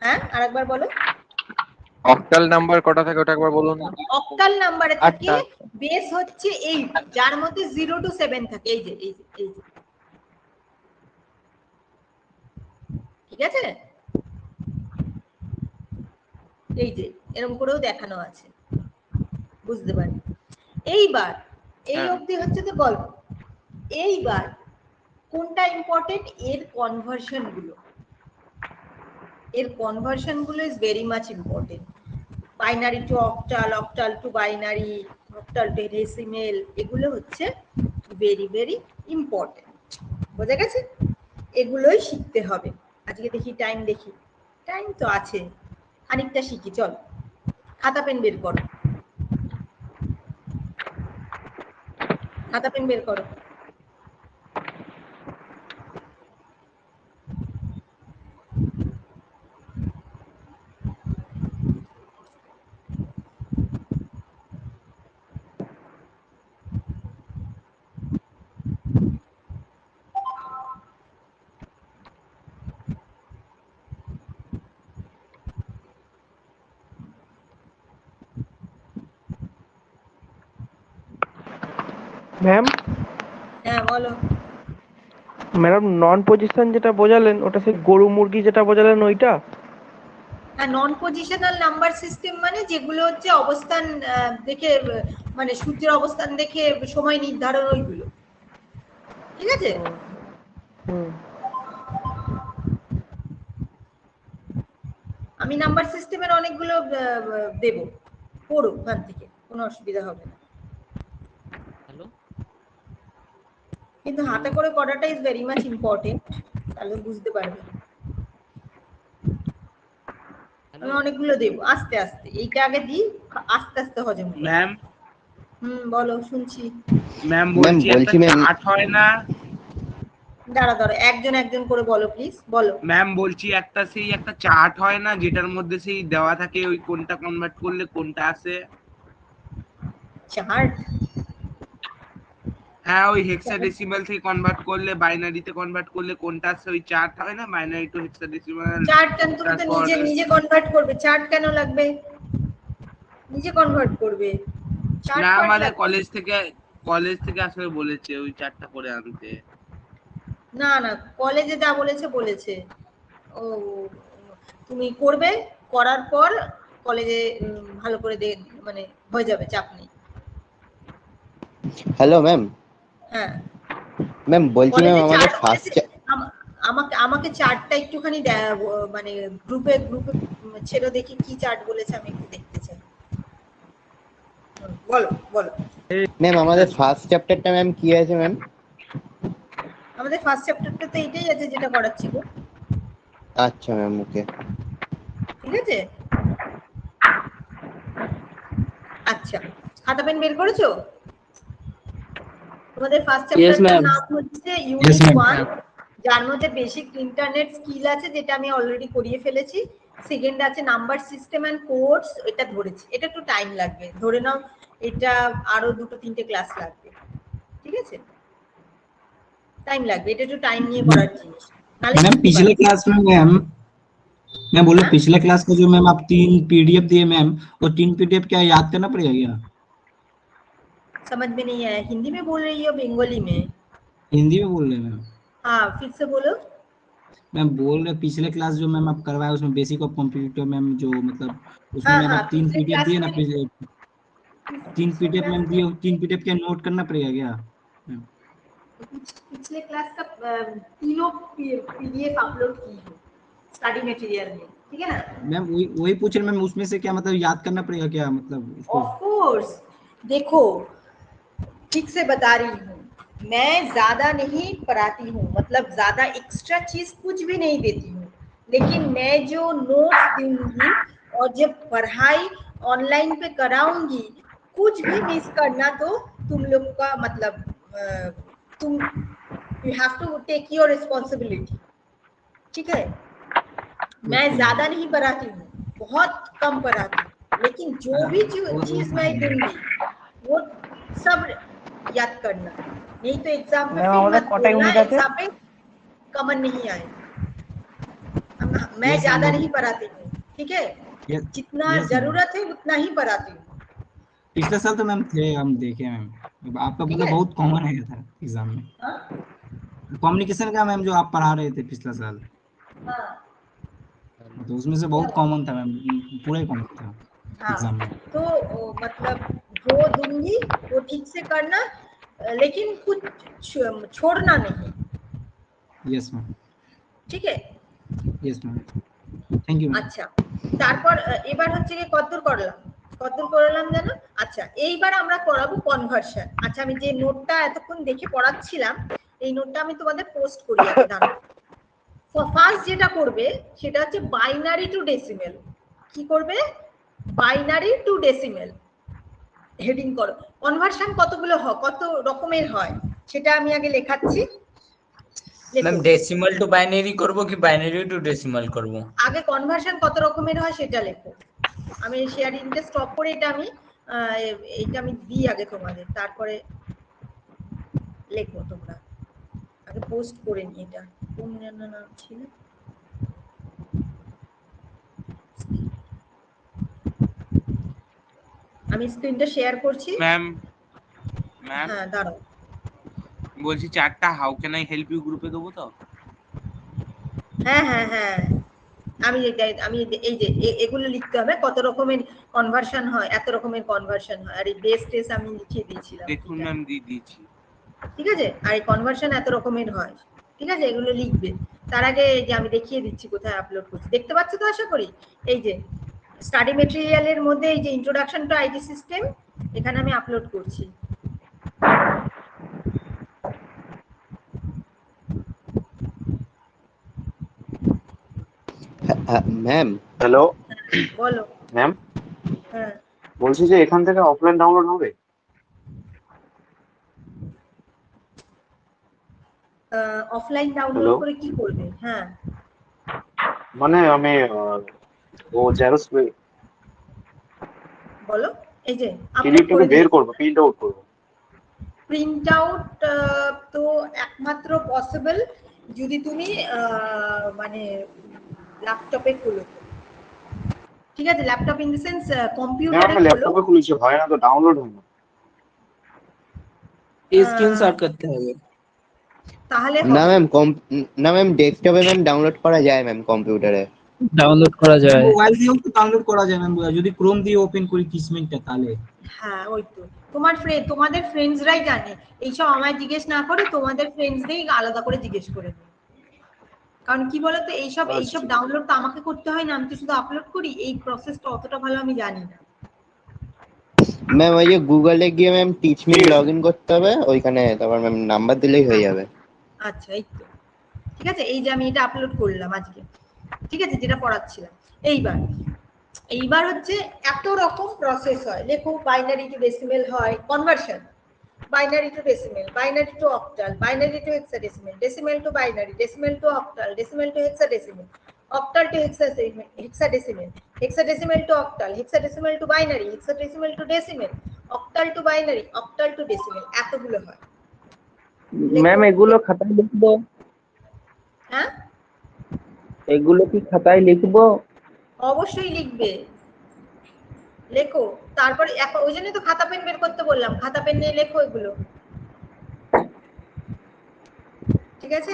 হ্যাঁ আরেকবার বলো। অক্টাল নাম্বার কটা থাকে ওটা একবার বলুন না। অক্টাল নাম্বারে থাকে বেস হচ্ছে 8, যার মধ্যে 0 to 7 থাকে। এই যে এই যে এই যে, ঠিক আছে, এই যে এরকম করেও দেখানো আছে, বুঝতে পারি। এইবার এই অবধি হচ্ছে তো গল্প। এইবার কোনটা ইম্পর্টেন্ট? এর কনভার্সন গুলো, এর কনভার্সন গুলো is very much important. Binary two octal, octal two binary, octal two decimal, এগুলো হচ্ছে ভেরি ভেরি ইম্পর্টেন্ট। বোঝা গেছে? এগুলোই শিখতে হবে। আজকে দেখি টাইম, দেখি টাইম তো আছে, খানিকটা শিখি। চল খাতা পেন বের করো, খাতা পেন বের করো। ম্যাম, হ্যাঁ বলো। ম্যাডাম নন পজিশন যেটা বোঝালেন ওটা সেই গরু মুরগি যেটা বোঝালেন ওইটা? হ্যাঁ, নন পজিশনাল নাম্বার সিস্টেম মানে যেগুলো হচ্ছে অবস্থান দেখে, মানে সূর্যের অবস্থান দেখে সময় নির্ধারণ, ওইগুলো, ঠিক আছে। আমি নাম্বার সিস্টেমের অনেকগুলো দেব, পড়ো ওখান থেকে, কোনো অসুবিধা হবে না। হ্যালো কিন্তু হাতে করে করাটা ইজ ভেরি মাচ ইম্পর্টেন্ট, তাহলে বুঝতে পারবে। আমি অনেকগুলো দেব আস্তে আস্তে, এইটা আগে দিই, আস্তে আস্তে হজম হবে। ম্যাম বলো, শুনছি। ম্যাম বলছি একটা চার্ট হয় না, দাঁড়া একজন একজন করে বলো প্লিজ, বলো। ম্যাম বলছি একটা সেই একটা চার্ট হয় না যেটার মধ্যে সেই দেওয়া থাকে ওই কোনটা কনভার্ট করলে কোনটা আসে? চার্ট? হ্যাঁ, ওই হেক্সাডেসিমাল থেকে কনভার্ট করলে বাইনারিতে কনভার্ট করলে কোনটা আসে, ওই চার্ট হয় না বাইনারি টু হেক্সাডেসিমাল। চার্ট কেন, তুমি তো নিজে কনভার্ট করবে, চার্ট কেন লাগবে? নিজে কনভার্ট করবে। না আমাদের কলেজ থেকে আসলে বলেছে ওই চার্টটা করে আনতে। না কলেজে যা বলেছে ও তুমি করবে, করার পর কলেজে ভালো করে মানে হয়ে যাবে, চাপ নেই। Hello ma'am. হ্যাঁ ম্যাম বলছি ম্যাম আমাদের ফার্স্ট আমাকে চার্টটা একটুখানি মানে গ্রুপে ছেড়ে দেখি কি চার্ট বলেছে, আমি একটু দেখতে চাই। বলো ম্যাম আমাদের ফার্স্ট চ্যাপ্টারটা ম্যাম কি আছে ম্যাম? আমাদের ফার্স্ট চ্যাপ্টারটা তো এটাই আছে যেটা করাচ্ছি গো। আচ্ছা ম্যাম, ওকে ঠিক আছে। আচ্ছা, খাতা পেন বের করেছো? তোমাদের ফার্স্ট চ্যাপ্টারটার নাম হচ্ছে ইউনিট 1, যার মধ্যে বেসিক ইন্টারনেট স্কিল আছে, যেটা আমি অলরেডি করিয়ে ফেলেছি। সেকেন্ড আছে নাম্বার সিস্টেম এন্ড কোডস, এটা ধরেছি। এটা একটু টাইম লাগবে, ধরে নাও এটা আরো 2-3টে ক্লাস লাগবে, ঠিক আছে? टाइम लगेगा, এটা একটু টাইম নিয়ে করার জিনিস। मैम पिछले क्लास में मैं बोला पिछले क्लास का जो मैम आप 3 पीडीएफ दिए मैम, वो 3 पीडीएफ क्या याद करना पड़ेगा क्या? समझ में नहीं आया, हिंदी में बोल रही हो बंगाली में? हिंदी में बोल रहे हैं मैम। हाँ फिर से बोलो। मैम बोल रहे पिछले क्लास जो मैम आप करवाए उसमें बेसिक ऑफ कंप्यूटर मैम, जो मतलब उसमें मैम आप 3 पीडीएफ दिए ना, 3 पीडीएफ मैम दिए, 3 पीडीएफ क्या नोट करना पड़ेगा क्या? पिछले क्लास का तीनों पीडीएफ अपलोड की है स्टडी मटेरियल में, ठीक है ना मैम? वही पूछ रहे मैम, उसमें से क्या मतलब याद करना पड़ेगा क्या मतलब उसको? ऑफ कोर्स, देखो ठीक से बता रही हूँ, मैं ज्यादा नहीं पढ़ाती हूँ, मतलब ज्यादा एक्स्ट्रा चीज कुछ भी नहीं देती हूँ, लेकिन मैं जो नोट्स दूंगी और जब पढ़ाई ऑनलाइन पे कराऊंगी, कुछ भी मिस करना तो तुम लोग का मतलब तुम you have to take your responsibility, ठीक है? मैं ज्यादा नहीं पढ़ाती हूँ, बहुत कम पढ़ाती हूँ, लेकिन जो भी चीज मैं दूंगी वो सब याद करना, नहीं तो एग्जाम में एग्जाम में कमन नहीं आए। मैं ज्यादा नहीं पढ़ाती हूँ, ठीक है? जितना जरूरत है उतना ही पढ़ाती हूँ। पिछले साल तो मैम थे, हम देखे मैम, आपका मतलब बहुत कॉमन है था एग्जाम में। कम्युनिकेशन का मैम जो आप पढ़ा रहे थे पिछला साल, तो उसमें से बहुत कॉमन था मैम, पूरा कॉमन था एग्जाम में। तो मतलब जो दूंगी वो ठीक से करना, लेकिन कुछ छोड़ना नहीं। Yes ma'am. ठीक है? Yes ma'am, thank you. আচ্ছা, তারপর এবার হচ্ছে কি কতদূর করলাম জানো? আচ্ছা, এইবার আমরা করাবো কনভার্সন। আচ্ছা, আমি যে নোটটা এতক্ষণ দেখে পড়াচ্ছিলাম, এই নোটটা আমি তোমাদের পোস্ট করি আগে, দাঁড়াও। ফার্স্ট যেটা করবে সেটা হচ্ছে বাইনারি টু ডেসিমেল। কি করবে? বাইনারি টু ডেসিমেল হেডিং করো। কনভার্সন কতগুলো হয়, কত রকমের হয় সেটা আমি আগে লেখাচ্ছি। मैम डेसिमल टू बाइनरी করব কি বাইনারি টু ডেসিমাল করব? আগে কনভার্সন কত রকমের হয় সেটা লেখো। আমি শেয়ারিংটা স্টপ করে এটা আমি দিই আগে তোমাদের, তারপরে লেখো তোমরা। আগে পোস্ট করে নি, এটা কোন নাম ছিল? আমি স্ক্রিনটা শেয়ার করছি। ম্যাম হ্যাঁ দাঁড়াও, বলছি চারটা how can I help you গ্রুপে দেবো তো? হ্যাঁ আমি এই যে এগুলো লিখতে হবে, কত রকমের কনভার্সন হয়, এত রকমের কনভার্সন হয়। আর এই বেস টেস আমি লিখে দিয়েছিলাম, দেখুন ম্যাম দিয়ে দিয়েছি, ঠিক আছে? আর এই কনভার্সন এত রকমের হয়, ঠিক আছে? এগুলো লিখবে। তার আগে যে আমি দেখিয়ে দিচ্ছি কোথায় আপলোড করছি, দেখতে পাচ্ছ তো আশা করি? এই যে স্টাডি মেটেরিয়ালের মধ্যে এই যে ইন্ট্রোডাকশন টু আইটি সিস্টেম, এখানে আমি আপলোড করছি। ম্যাম হ্যালো বলো। ম্যাম, হ্যাঁ বলছি যে এখান থেকে অফলাইন ডাউনলোড হবে? অফলাইন ডাউনলোড হ্যালো, করে কি করবে? হ্যাঁ মানে আমি ও জেরক্স বলো। এই যে আপলোড সিডিটাকে করে বের দিয়েছি। করবো, প্রিন্ট আউট করবো। প্রিন্ট আউট তো একমাত্র পসিবল যদি তুমি মানে ল্যাপটপে খুলো, ঠিক আছে? Laptop in the sense ma'am কম্পিউটারে আমি খুলো। ল্যাপটপে খুলেছি, হয় না তো, ডাউনলোড হয় না। স্ক্রিনশট করতে হবে। তাহলে না হবে। ম্যাম না ম্যাম ডেস্কটপে ম্যাম ডাউনলোড করা যায় ম্যাম কম্পিউটারে। ডাউনলোড করা যায়। মোবাইল দিয়েও তো ডাউনলোড করা যায় ম্যাম, যদি ক্রোম দিয়ে ওপেন করি কিসমেন্টটা তাহলে। হ্যাঁ ওই তো তোমাদের ফ্রেন্ডসরাই জানে এইসব, আমায় জিজ্ঞেস না করে তোমাদের ফ্রেন্ডসদেরই আলাদা করে জিজ্ঞেস করে নেবে। কারণ কি বলতো এইসব ডাউনলোড তো আমাকে করতে হয় না, আমি তো শুধু আপলোড করি। এই প্রসেসটা অতটা ভালো আমি জানি না। ম্যাম ওই যে গুগলে গিয়ে ম্যাম টিচ মি লগইন করতে হবে, ওইখানে তারপর ম্যাম নাম্বার দিলেই হয়ে যাবে। আচ্ছা এই তো ঠিক আছে। এই যে আমি এটা আপলোড করলাম আজকে, ঠিক আছে, যেটা পড়াচ্ছিলাম। এইবার হচ্ছে এত রকম প্রসেস হয়। লেখো বাইনারি টু ডেসিমেল হয়, conversion, binary to decimal, binary two octal, binary two hexadecimal, decimal two binary, decimal two octal, decimal two hexadecimal, octal two hexadecimal, hexadecimal two octal, hexadecimal two binary, hexadecimal two decimal, octal two binary, octal two decimal, এতগুলো হয়। ম্যাম এগুলো খাতায় লিখবো? হ্যাঁ এগুলো কি খাতায় লিখবো? অবশ্যই লিখবে, লেখো। তারপরে ওই জন্য তো খাতা পেন বের করতে বললাম, খাতা পেন নিয়ে লেখো এগুলো, ঠিক আছে?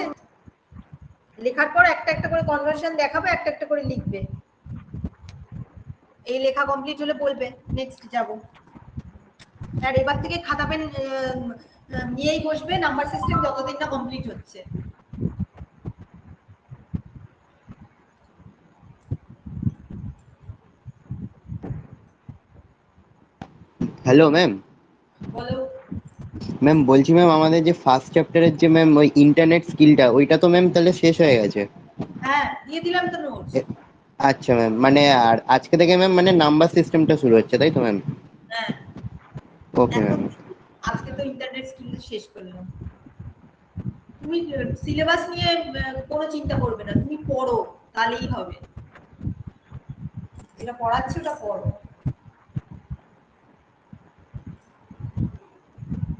লেখার পর একটা একটা করে কনভার্সন দেখাবে, একটা একটা করে লিখবে। এই লেখা কমপ্লিট হলে বলবে নেক্সট যাব। আর এবার থেকে খাতা পেন নিয়েই বসবে, নাম্বার সিস্টেম যতদিন না কমপ্লিট হচ্ছে। Hello ma'am. বলো। ম্যাম বলছি ম্যাম আমাদের যে ফার্স্ট চ্যাপ্টারের যে ম্যাম ওই ইন্টারনেট স্কিলটা, ওইটা তো ম্যাম তাহলে শেষ হয়ে গেছে। হ্যাঁ দিয়ে দিলাম তো নোটস। আচ্ছা ম্যাম, মানে আর আজকে থেকে ম্যাম মানে নাম্বার সিস্টেমটা শুরু হচ্ছে, তাই তো ম্যাম? হ্যাঁ ওকে ম্যাম। আজকে তো ইন্টারনেট স্কিল শেষ করলাম। তুমি সিলেবাস নিয়ে কোনো চিন্তা করবে না, তুমি পড়ো তাহলেই হবে। যেটা পড়াচ্ছি ওটা পড়ো।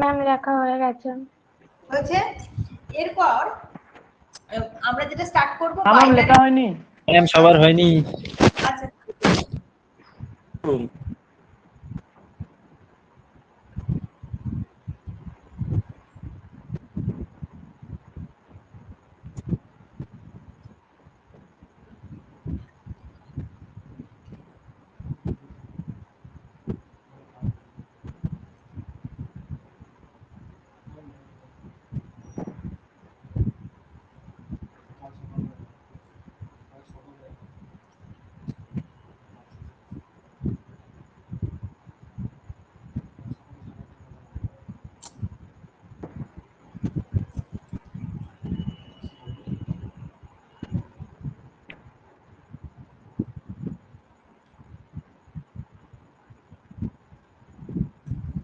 ম্যাম লেখা হয়ে গেছে। হয়েছে? এরপর আমরা যেটা স্টার্ট করব, আমার লেখা হয়নি ম্যাম, সবার হয়নি। আচ্ছা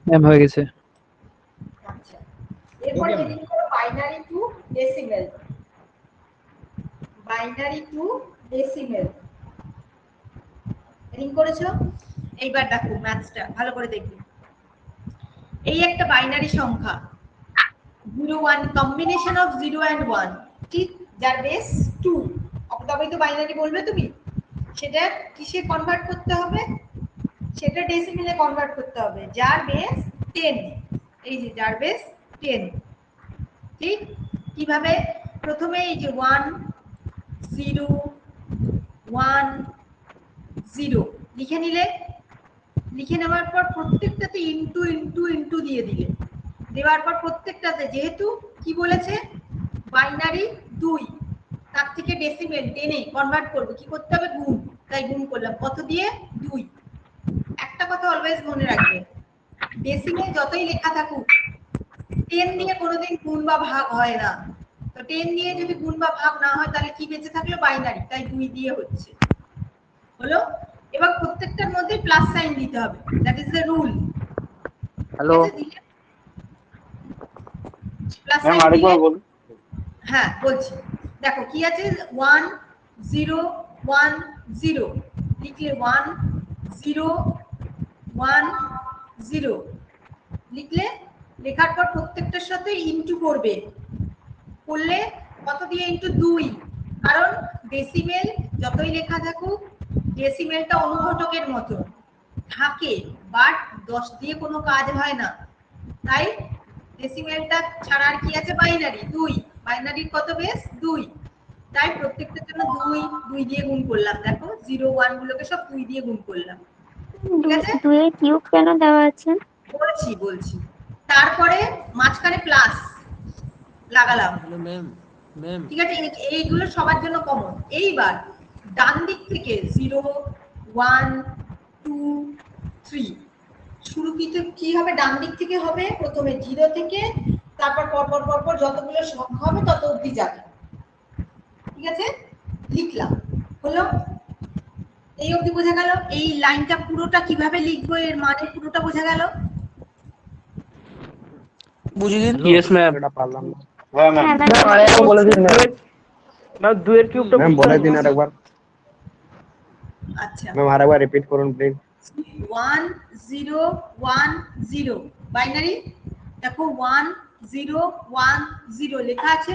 ম্যাম হয়ে গেছে। আচ্ছা এরপর হেডিং করো binary to decimal, binary to decimal heading করেছো। এইবার দেখো ম্যাথসটা ভালো করে দেখবে। এই একটা বাইনারি সংখ্যা 0 1, কম্বিনেশন অফ 0 and 1, ঠিক, যার বেস 2, তবেই তো বাইনারি বলবে তুমি। সেটা কিসে কনভার্ট করতে হবে? সেটা ডেসিমেলে কনভার্ট করতে হবে, যার বেস 10। এই যে যার বেস 10, ঠিক। কিভাবে? প্রথমে এই যে 1 0 1 0 লিখে নিলে, লিখে নেওয়ার পর প্রত্যেকটাতে ইনটু ইনটু ইনটু দিয়ে দিলে, দেওয়ার পর প্রত্যেকটাতে যেহেতু কি বলেছে বাইনারি 2, তার থেকে ডেসিমেল 10 এ কনভার্ট করব, কি করতে হবে? গুণ। তাই গুণ করলাম, কত দিয়ে? 2। একটা কথা অলওয়েজ মনে রাখবে, ডেসিমেল যতই লেখা থাকুক 10 দিয়ে কোনোদিন গুণ বা ভাগ হয় না। তো 10 দিয়ে যদি গুণ বা ভাগ না হয় তাহলে কি বেঁচে থাকলো? বাইনারি, তাই 2 দিয়ে হচ্ছে। হলো? এবার প্রত্যেকটার মধ্যে প্লাস সাইন দিতে হবে, that is the rule. Hello plus ma'am sign আরেকবার বলুন। হ্যাঁ বলছি, দেখো কি আছে 1 0 1 0 লিখলে 1 0 1 0 লিখলে, লেখার পর প্রত্যেকটার সাথে ইনটু করবে, করলে কত দিয়ে ইনটু 2, কারণ ডেসিমেল যতই লেখা থাকুক ডেসিমেলটা অনুঘটকের মতো থাকে, বাট 10 দিয়ে কোনো কাজ হয় না, তাই ডেসিমেলটা ছাড়া আর কি আছে বাইনারি 2, বাইনারির কত বেস 2, তাই প্রত্যেকটার জন্য 2 2 দিয়ে গুণ করলাম, দেখো 0 1 গুলোকে সব 2 দিয়ে গুণ করলাম, ঠিক আছে? 2 এর কিউব কেন দেওয়া আছে? বলছি তারপরে মাঝখানে প্লাস লাগালাম, ঠিক আছে? এইগুলো সবার জন্য কমন। এইবার ডান দিক থেকে 0 1 2 3 শুরু কি হবে, ডান দিক থেকে হবে, প্রথমে 0 থেকে তারপর পরপর যতগুলো সংখ্যা হবে তত অবধি যাবে, ঠিক আছে? লিখলাম, হলো? এই অবধি বোঝা গেল? এই লাইনটা পুরোটা কিভাবে লিখবো, এর মানে পুরোটা বোঝা গেল? বুঝিয়ে দিন। Yes ma'am. হ্যাঁ ম্যাম। আরেকবার বলে দিন ম্যাম। ম্যাম 2 এর কিউবটা ম্যাম বলে দিন আরেকবার। আচ্ছা ম্যাম আরেকবার রিপিট করুন প্লিজ। 1 0 1 0 বাইনারি, দেখো 1 0 1 0 লেখা আছে,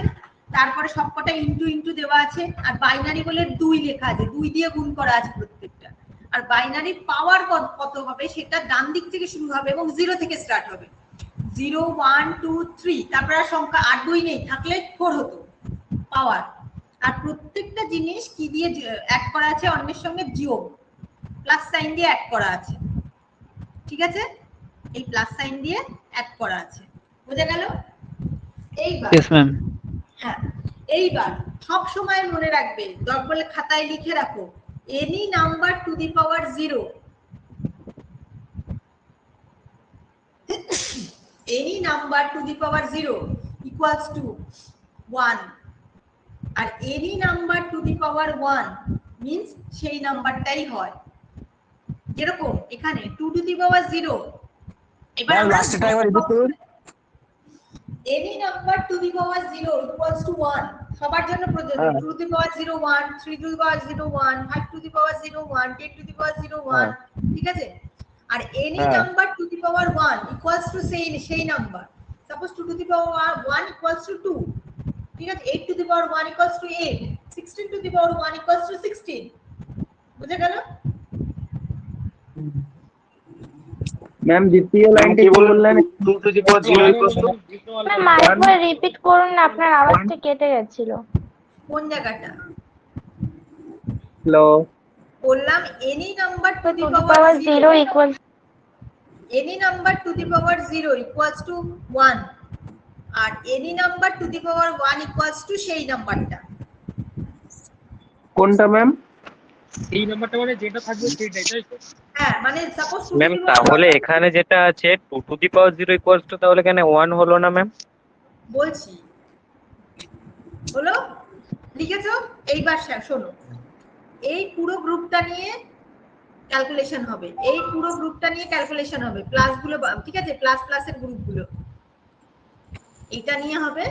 তারপরে সবকটা ইনটু ইনটু দেওয়া আছে, আর বাইনারি বলে 2 লেখা আছে, 2 দিয়ে গুণ করা আছে প্রত্যেকটা, আর বাইনারি পাওয়ার কত হবে সেটা ডান দিক থেকে শুরু হবে এবং 0 থেকে স্টার্ট হবে, 0 1 2 3, তারপরে আর সংখ্যা 8 2 নেই, থাকলে 4 হতো পাওয়ার, আর প্রত্যেকটা জিনিস কি দিয়ে অ্যাড করা আছে, অন্যের সঙ্গে যোগ প্লাস সাইন দিয়ে অ্যাড করা আছে, ঠিক আছে? এই প্লাস সাইন দিয়ে অ্যাড করা আছে, বোঝা গেল? এইবার यस मैम হ্যাঁ, এইবার সব সময় মনে রাখবে, দরকার বলে খাতায় লিখে রাখো, any number to the power 0, any number to the power 0 equals to 1, আর any number to the power 1 means সেই নাম্বারটাই হয়, যেরকম এখানে 2 to the power 0, এবার লাস্ট টাইম রিপিট করুন, any number to the power 0 equals to 1, সবার জন্য প্রযোজ্য, 2 to the power 0 1, 3 to the power 0 1, 5 to the power 0 1, 10 to the power 0 1, ঠিক আছে? আর any number to the power 1 equals to সেই number, suppose 2 to the power 1 equals to 2, ঠিক আছে? 8 to the power 1 equals to 8, 16 to the power 1 equals to 16, বুঝা গেল? ম্যাম দ্বিতীয় লাইনটা কি বললেন? 2 to the power 0 equals to ma'am আরেকবার রিপিট করুন না, আপনার আওয়াজটা কেটে গেছিল। কোন জায়গাটা হ্যালো বললাম? any number to the power power 0 equals any number to the power 0 equals to 1, আর any number to the power 1 equals to সেই নাম্বারটা, কোনটা ম্যাম? এই নাম্বারটা মানে যেটা থাকবে সেটাই, তাই তো? হ্যাঁ মানে সাপোজ ম্যাম তাহলে এখানে যেটা আছে 2 to the power 0 equals to, তাহলে কেন 1 হলো না ম্যাম? বলছি, হলো? লিখেছো? এইবার শোনো, এই পুরো গ্রুপটা নিয়ে ক্যালকুলেশন হবে, এই পুরো গ্রুপটা নিয়ে ক্যালকুলেশন হবে, প্লাস গুলো, ঠিক আছে? প্লাস প্লাসের গ্রুপগুলো এইটা নিয়ে হবে,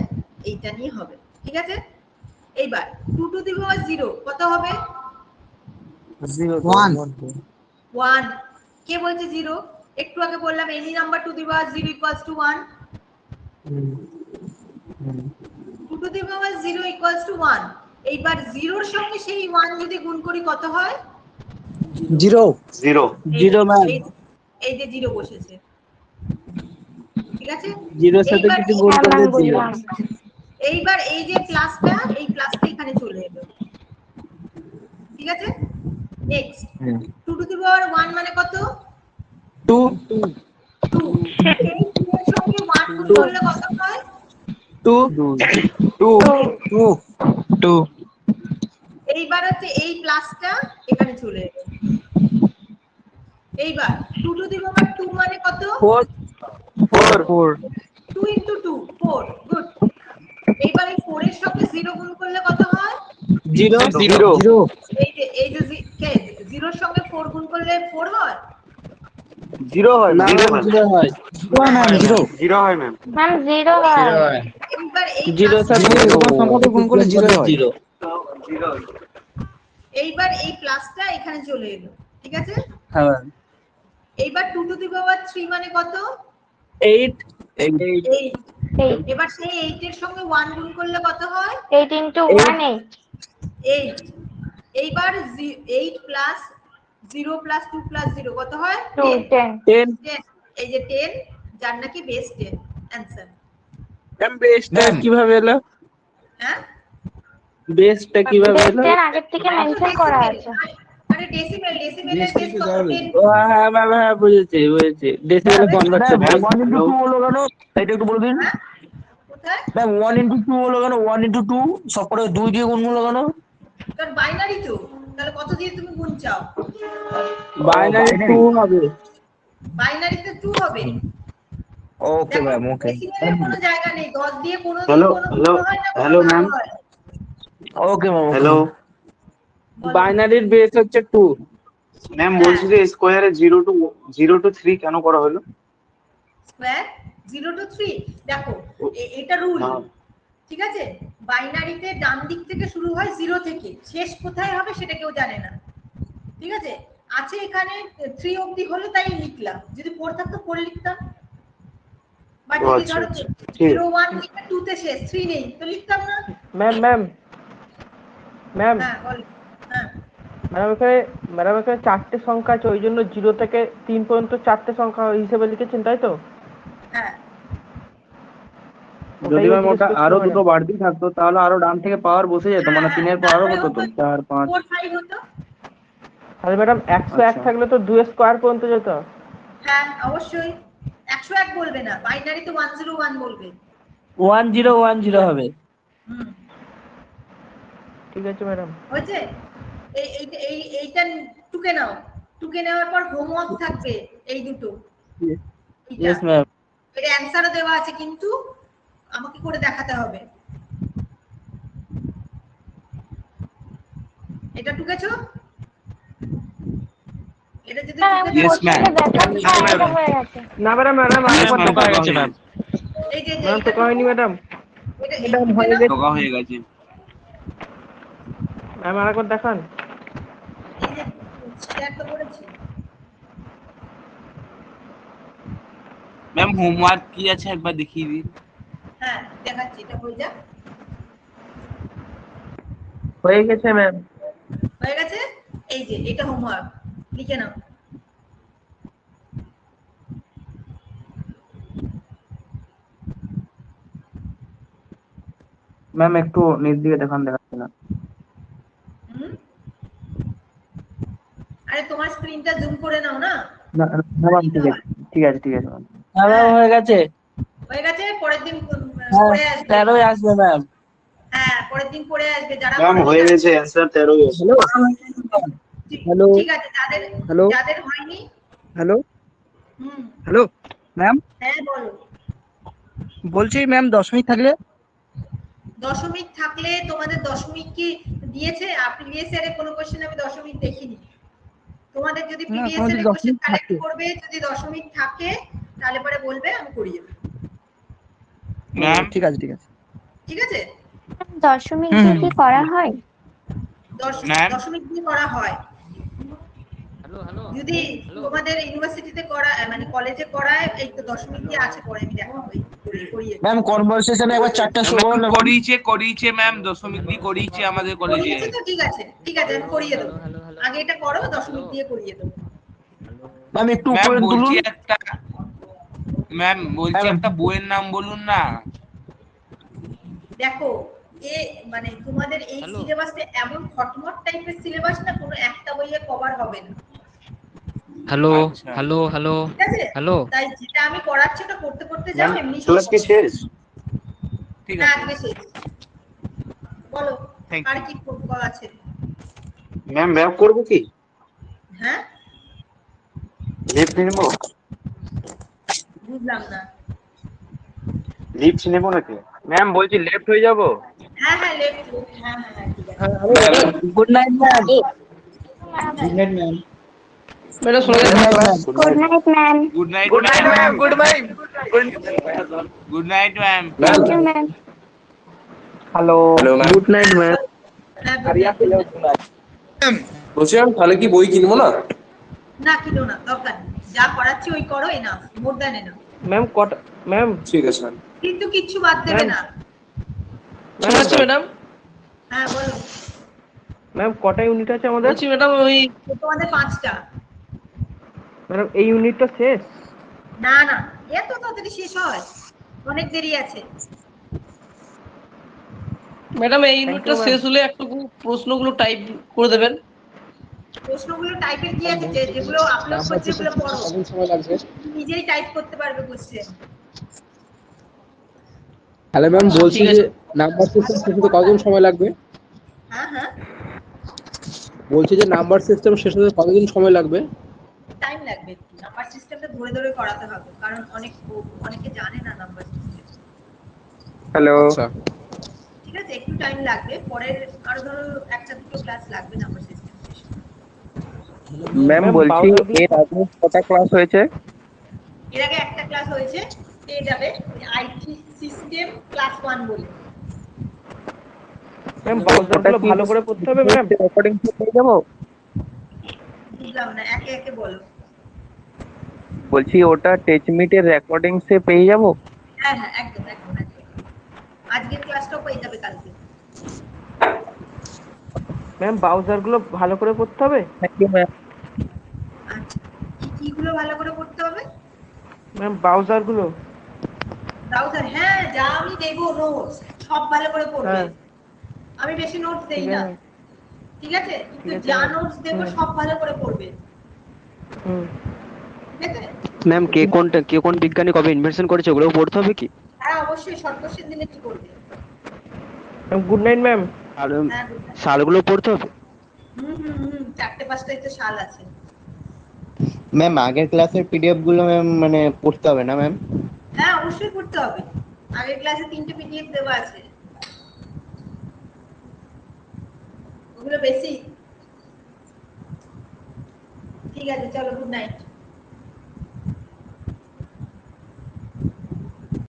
এইটা নিয়ে হবে, ঠিক আছে? এইবার 2 to the power 0 কত হবে? 1, কে বলছে 0? একটু আগে বললাম any number to the power 0 equals to 1, 2 to the power 0 equals to 1, এইবার 0 এর সঙ্গে সেই 1 যদি গুণ করি কত হয়? 0 ম্যাম। এই যে 0 বসেছে, ঠিক আছে? 0 এর সাথে কিছু গুণ করলে 0, এইবার এই যে প্লাসটা, এই প্লাসটা এখানে চলে এলো, ঠিক আছে? নেক্সট 2 to the power 1 মানে কত? 2 এই 2 এর সঙ্গে 1 গুণ করলে কত হয়? 2 এইবার হচ্ছে এই প্লাসটা এখানে চলে এলো, এইবার 2 to the power 2 মানে কত? 4 2 into 2 4, গুড। এইবার এই 4 এর সঙ্গে 0 গুণ করলে কত হয়? 0 এই যে 0 জিরোর সঙ্গে 4 গুণ করলে 4 হয়? জিরো হয় না, জিরো হয়, ম্যাম জিরো জিরো হয় ম্যাম। ম্যাম জিরো হয়। এইবার এই জিরো স্যার এরকম সংখ্যাকে গুণ করলে জিরো হয়। এইবার এই প্লাসটা এখানে চলে এলো, ঠিক আছে? হ্যাঁ এইবার 2 টু দি পাওয়ার 3 মানে কত? 8 এবার সেই 8 এর সঙ্গে 1 গুণ করলে কত হয়? 8 into 1 8। 8। এইবার 8 প্লাস 0 প্লাস 2 প্লাস 0 কত হয়? 2 10 10। এই যে 10 যার নাকি বেস 10 आंसर। ম্যাম বেসটা কিভাবে এলো? হ্যাঁ বেসটা কিভাবে এলো? বেসটা আগের থেকে মেনশন করা আছে। আরে ডেসিমেলের বেস কত? 10। হ্যাঁ ম্যাম হ্যাঁ বুঝেছি ডেসিমেলে কনভার্ট করতে 1 into 2 হলো কেন এটা একটু বলে দিন। কোথায়? ম্যাম 1 into 2 হলো কেন? 1 into 2 সব করে 2 দিয়ে গুণ হলো কেন? কারণ বাইনারি তো, তাহলে কত দিয়ে তুমি গুণ চাও? বাইনারি 2 হবে। বাইনারিতে 2 হবে। Okay ma'am okay. ডেসিমেলের কোনো জায়গা নেই, 10 দিয়ে কোনো হ্যালো কোনো হ্যালো হয় না, hello ma'am. Okay ma'am hello বাইনারির বেস হচ্ছে 2। ম্যাম বলছি যে স্কোয়ারে 0 to 3 কেন করা হলো? স্কয়ার 0 টু 3 দেখো এটা রুল, ঠিক আছে? বাইনারিতে ডান দিক থেকে শুরু হয় 0 থেকে, শেষ কোথায় হবে সেটা কেউ জানে না, ঠিক আছে? আছে এখানে 3 অবধি হলো তাই লিখলাম, যদি 4 থাকতো 4 লিখতাম। বাট যদি ধরো 0 1 লিখে 2 তে শেষ, 3 নেই তো লিখতাম না। ম্যাম হ্যাঁ বল। হ্যাঁ ম্যাডাম এখানে 4টে সংখ্যা আছে, ওই জন্য 0 থেকে 3 পর্যন্ত 4টে সংখ্যা হিসেবে লিখেছেন, তাই তো? হ্যাঁ যদি ম্যাম ওটা আরো দুটো বাড়তি থাকতো তাহলে আরো ডান থেকে পাওয়ার বসে যেত, মানে 3 এর পাওয়ারও হতো তো 4 5। 4 5 হতো। তাহলে ম্যাডাম 101 থাকলে তো 2 স্কয়ার পর্যন্ত যেত। হ্যাঁ অবশ্যই 101 বলবে না, বাইনারিতে 101 বলবে। 1010 হবে। ঠিক আছে ম্যাডাম। হয়েছে? এইটা টুকে নাও, টুকে নেওয়ার পর হোমওয়ার্ক থাকবে এই দুটো। Yes ma'am. এর অ্যানসারও দেওয়া আছে কিন্তু আমাকে করে দেখাতে হবে। এটা টুকেছো? এটা যদি Yes, ma'am. না ম্যাডাম আরেকবার টোকা হয়ে গেছে ম্যাম। এই যে ম্যাম টোকা হয়নি ম্যাডাম। এটা হয়ে গেছে। টোকা হয়ে গেছে। ম্যাম আরেকবার দেখান। এই যে শেয়ার তো করেছি। ম্যাম হোমওয়ার্ক কি আছে একবার দেখিয়ে দিন। হ্যাঁ দেখাচ্ছি, এটা হয়ে যা। হয়ে গেছে ম্যাম। হয়ে গেছে? এই যে এটা হোমওয়ার্ক, লিখে নাও। ম্যাম একটু নিচ দিকে দেখান, দেখাচ্ছে না। আরে তোমার স্ক্রিনটা জুম করে নাও না। না ম্যাম ঠিক আছে ম্যাম। ম্যাম হয়ে গেছে। হয়ে গেছে, পরের দিন পড়ে আসবে। 13ই আসবে ম্যাম। হ্যাঁ পরের দিন পড়ে আসবে যারা। ম্যাম হয়ে গেছে অ্যানসার 13ই আসবে। হ্যালো ঠিক আছে, যাদের হয়নি। হ্যালো হ্যালো ম্যাম হ্যাঁ বলো। বলছি ম্যাম দশমিক থাকলে? দশমিক থাকলে তোমাদের দশমিক কি দিয়েছে? প্রিভিয়াস ইয়ারে কোনো কোশ্চেন আমি দশমিক দেখিনি। তোমাদের যদি প্রিভিয়াস ইয়ারে কোশ্চেন কালেক্ট করবে, যদি দশমিক থাকে তাহলে পরে বলবে, আমি করিয়ে দেব। ম্যাম ঠিক আছে ঠিক আছে। দশমিক দিয়ে কি করা হয়? দশমিক দিয়ে করা হয় যদি তোমাদের ইউনিভার্সিটিতে করা, মানে কলেজে করায়, এই তো দশমিক দিয়ে আছে, পরে আমি দেখাবো করিয়ে। ম্যাম কনভারসেশনে একবার 4টা শো করুন। করিয়েছে ম্যাম, দশমিক দিয়ে করিয়েছে আমাদের কলেজে। ঠিক আছে আমি করিয়ে দেব। আগে এটা করো, দশমিক দিয়ে করিয়ে দেব। ম্যাম একটু উপরে তুলুন। ম্যাম বলছি একটা বইয়ের নাম বলুন না। দেখো মানে তোমাদের এই সিলেবাসটা এমন খটমট টাইপের সিলেবাস না, কোনো একটা বইয়ে কভার হবে না। হ্যালো তাই যেটা আমি করাচ্ছি ওটা করতে যাও, এমনি ক্লাস কি শেষ? ঠিক আছে আজকে শেষ। বলো আর কি আছে? ম্যাম ব্যাক করব কি? হ্যাঁ লিফট নেব? বুঝলাম না। লিফট নেব নাকি? ম্যাম বলছি লেফট হয়ে যাব? হ্যাঁ লেফট। হ্যাঁ ঠিক আছে। Good night ma'am. Good night ma'am madam soon good night ma'am good night good night ma'am good night good night ma'am thank you ma'am hello hello ma'am good night ma'am বলছিলাম তাহলে কি বই কিনবো না? না কিনো না, দরকার নেই, যা করাচ্ছি ওই করো, এনা মোর দ্যান এনা। ম্যাম কটা ম্যাম? ঠিক আছে ম্যাম। কিন্তু কিচ্ছু বাদ দেবে না। শোনাচ্ছি ম্যাডাম? হ্যাঁ বলো। ম্যাম কটা ইউনিট আছে আমাদের? বলছি ম্যাডাম ওই তোমাদের 5টা। ম্যাডাম এই ইউনিটটা শেষ? না না, এত তাড়াতাড়ি শেষ হয়? অনেক দেরি আছে। ম্যাডাম এই ইউনিটটা শেষ হলে একটু প্রশ্নগুলো টাইপ করে দেবেন। প্রশ্নগুলো টাইপের কি আছে, যেগুলো আপলোড করছে সেগুলো পড়ো। কতক্ষণ সময় লাগবে? নিজেই টাইপ করতে পারবে কোশ্চেন। তাহলে ম্যাম বলছি যে নাম্বার সিস্টেম শেষ হতে কতদিন সময় লাগবে? হ্যাঁ হ্যাঁ, বলছি যে নাম্বার সিস্টেম শেষ হতে কতদিন সময় লাগবে? টাইম লাগবে। নাম্বার সিস্টেমটা ধরে ধরে করাতে হবে, কারণ অনেকে জানে না নাম্বার সিস্টেম। হ্যালো আচ্ছা ঠিক আছে, একটু টাইম লাগবে, পরের আরো ধরো একটা দুটো ক্লাস লাগবে নাম্বার সিস্টেম শেষ হতে। ম্যাম বলছি এর আগে কটা ক্লাস হয়েছে? এর আগে একটা ক্লাস হয়েছে, পেয়ে যাবে আইটি সিস্টেম ক্লাস 1 বলে। ম্যাম ব্রাউজারগুলো ভালো করে পড়তে হবে ম্যাম। রেকর্ডিং পেয়ে যাবো? বুঝলাম না, একে একে বলো। বলছি ওটা টেচমিটের রেকর্ডিং সে পেয়ে যাবো? হ্যাঁ হ্যাঁ, একদম একদম একদম। আজকের ক্লাসটাও পেয়ে যাবে কালকে। ম্যাম ব্রাউজারগুলো ভালো করে পড়তে হবে? Thank you ma'am. আচ্ছা, কিগুলো ভালো করে পড়তে হবে? ম্যাম ব্রাউজারগুলো। ব্রাউজার, হ্যাঁ যা আমি দেবো নোটস সব ভালো করে পড়বে। হ্যাঁ। আমি বেশি নোটস দেই না, ঠিক আছে? কিন্তু ঠিক আছে, যা নোটস দেবো সব ভালো করে পড়বে। হুম। ঠিক আছে ম্যাম কে কোন বিজ্ঞানী কবে ইনভেনশন করেছে ওগুলো পড়তে হবে কি? হ্যাঁ অবশ্যই, শর্ট কোশ্চেন দিলে কি করবে? Ma'am good night ma'am. আর হ্যাঁ good night। সালগুলো পড়তে হবে? চারটে পাঁচটাই তো সাল আছে। ম্যাম আগের ক্লাসের পিডিএফ গুলো ম্যাম মানে পড়তে হবে না ম্যাম? হ্যাঁ অবশ্যই পড়তে হবে, আগের ক্লাসে 3টে পিডিএফ দেওয়া আছে, ওগুলো বেশি। ঠিক আছে চলো, গুড নাইট।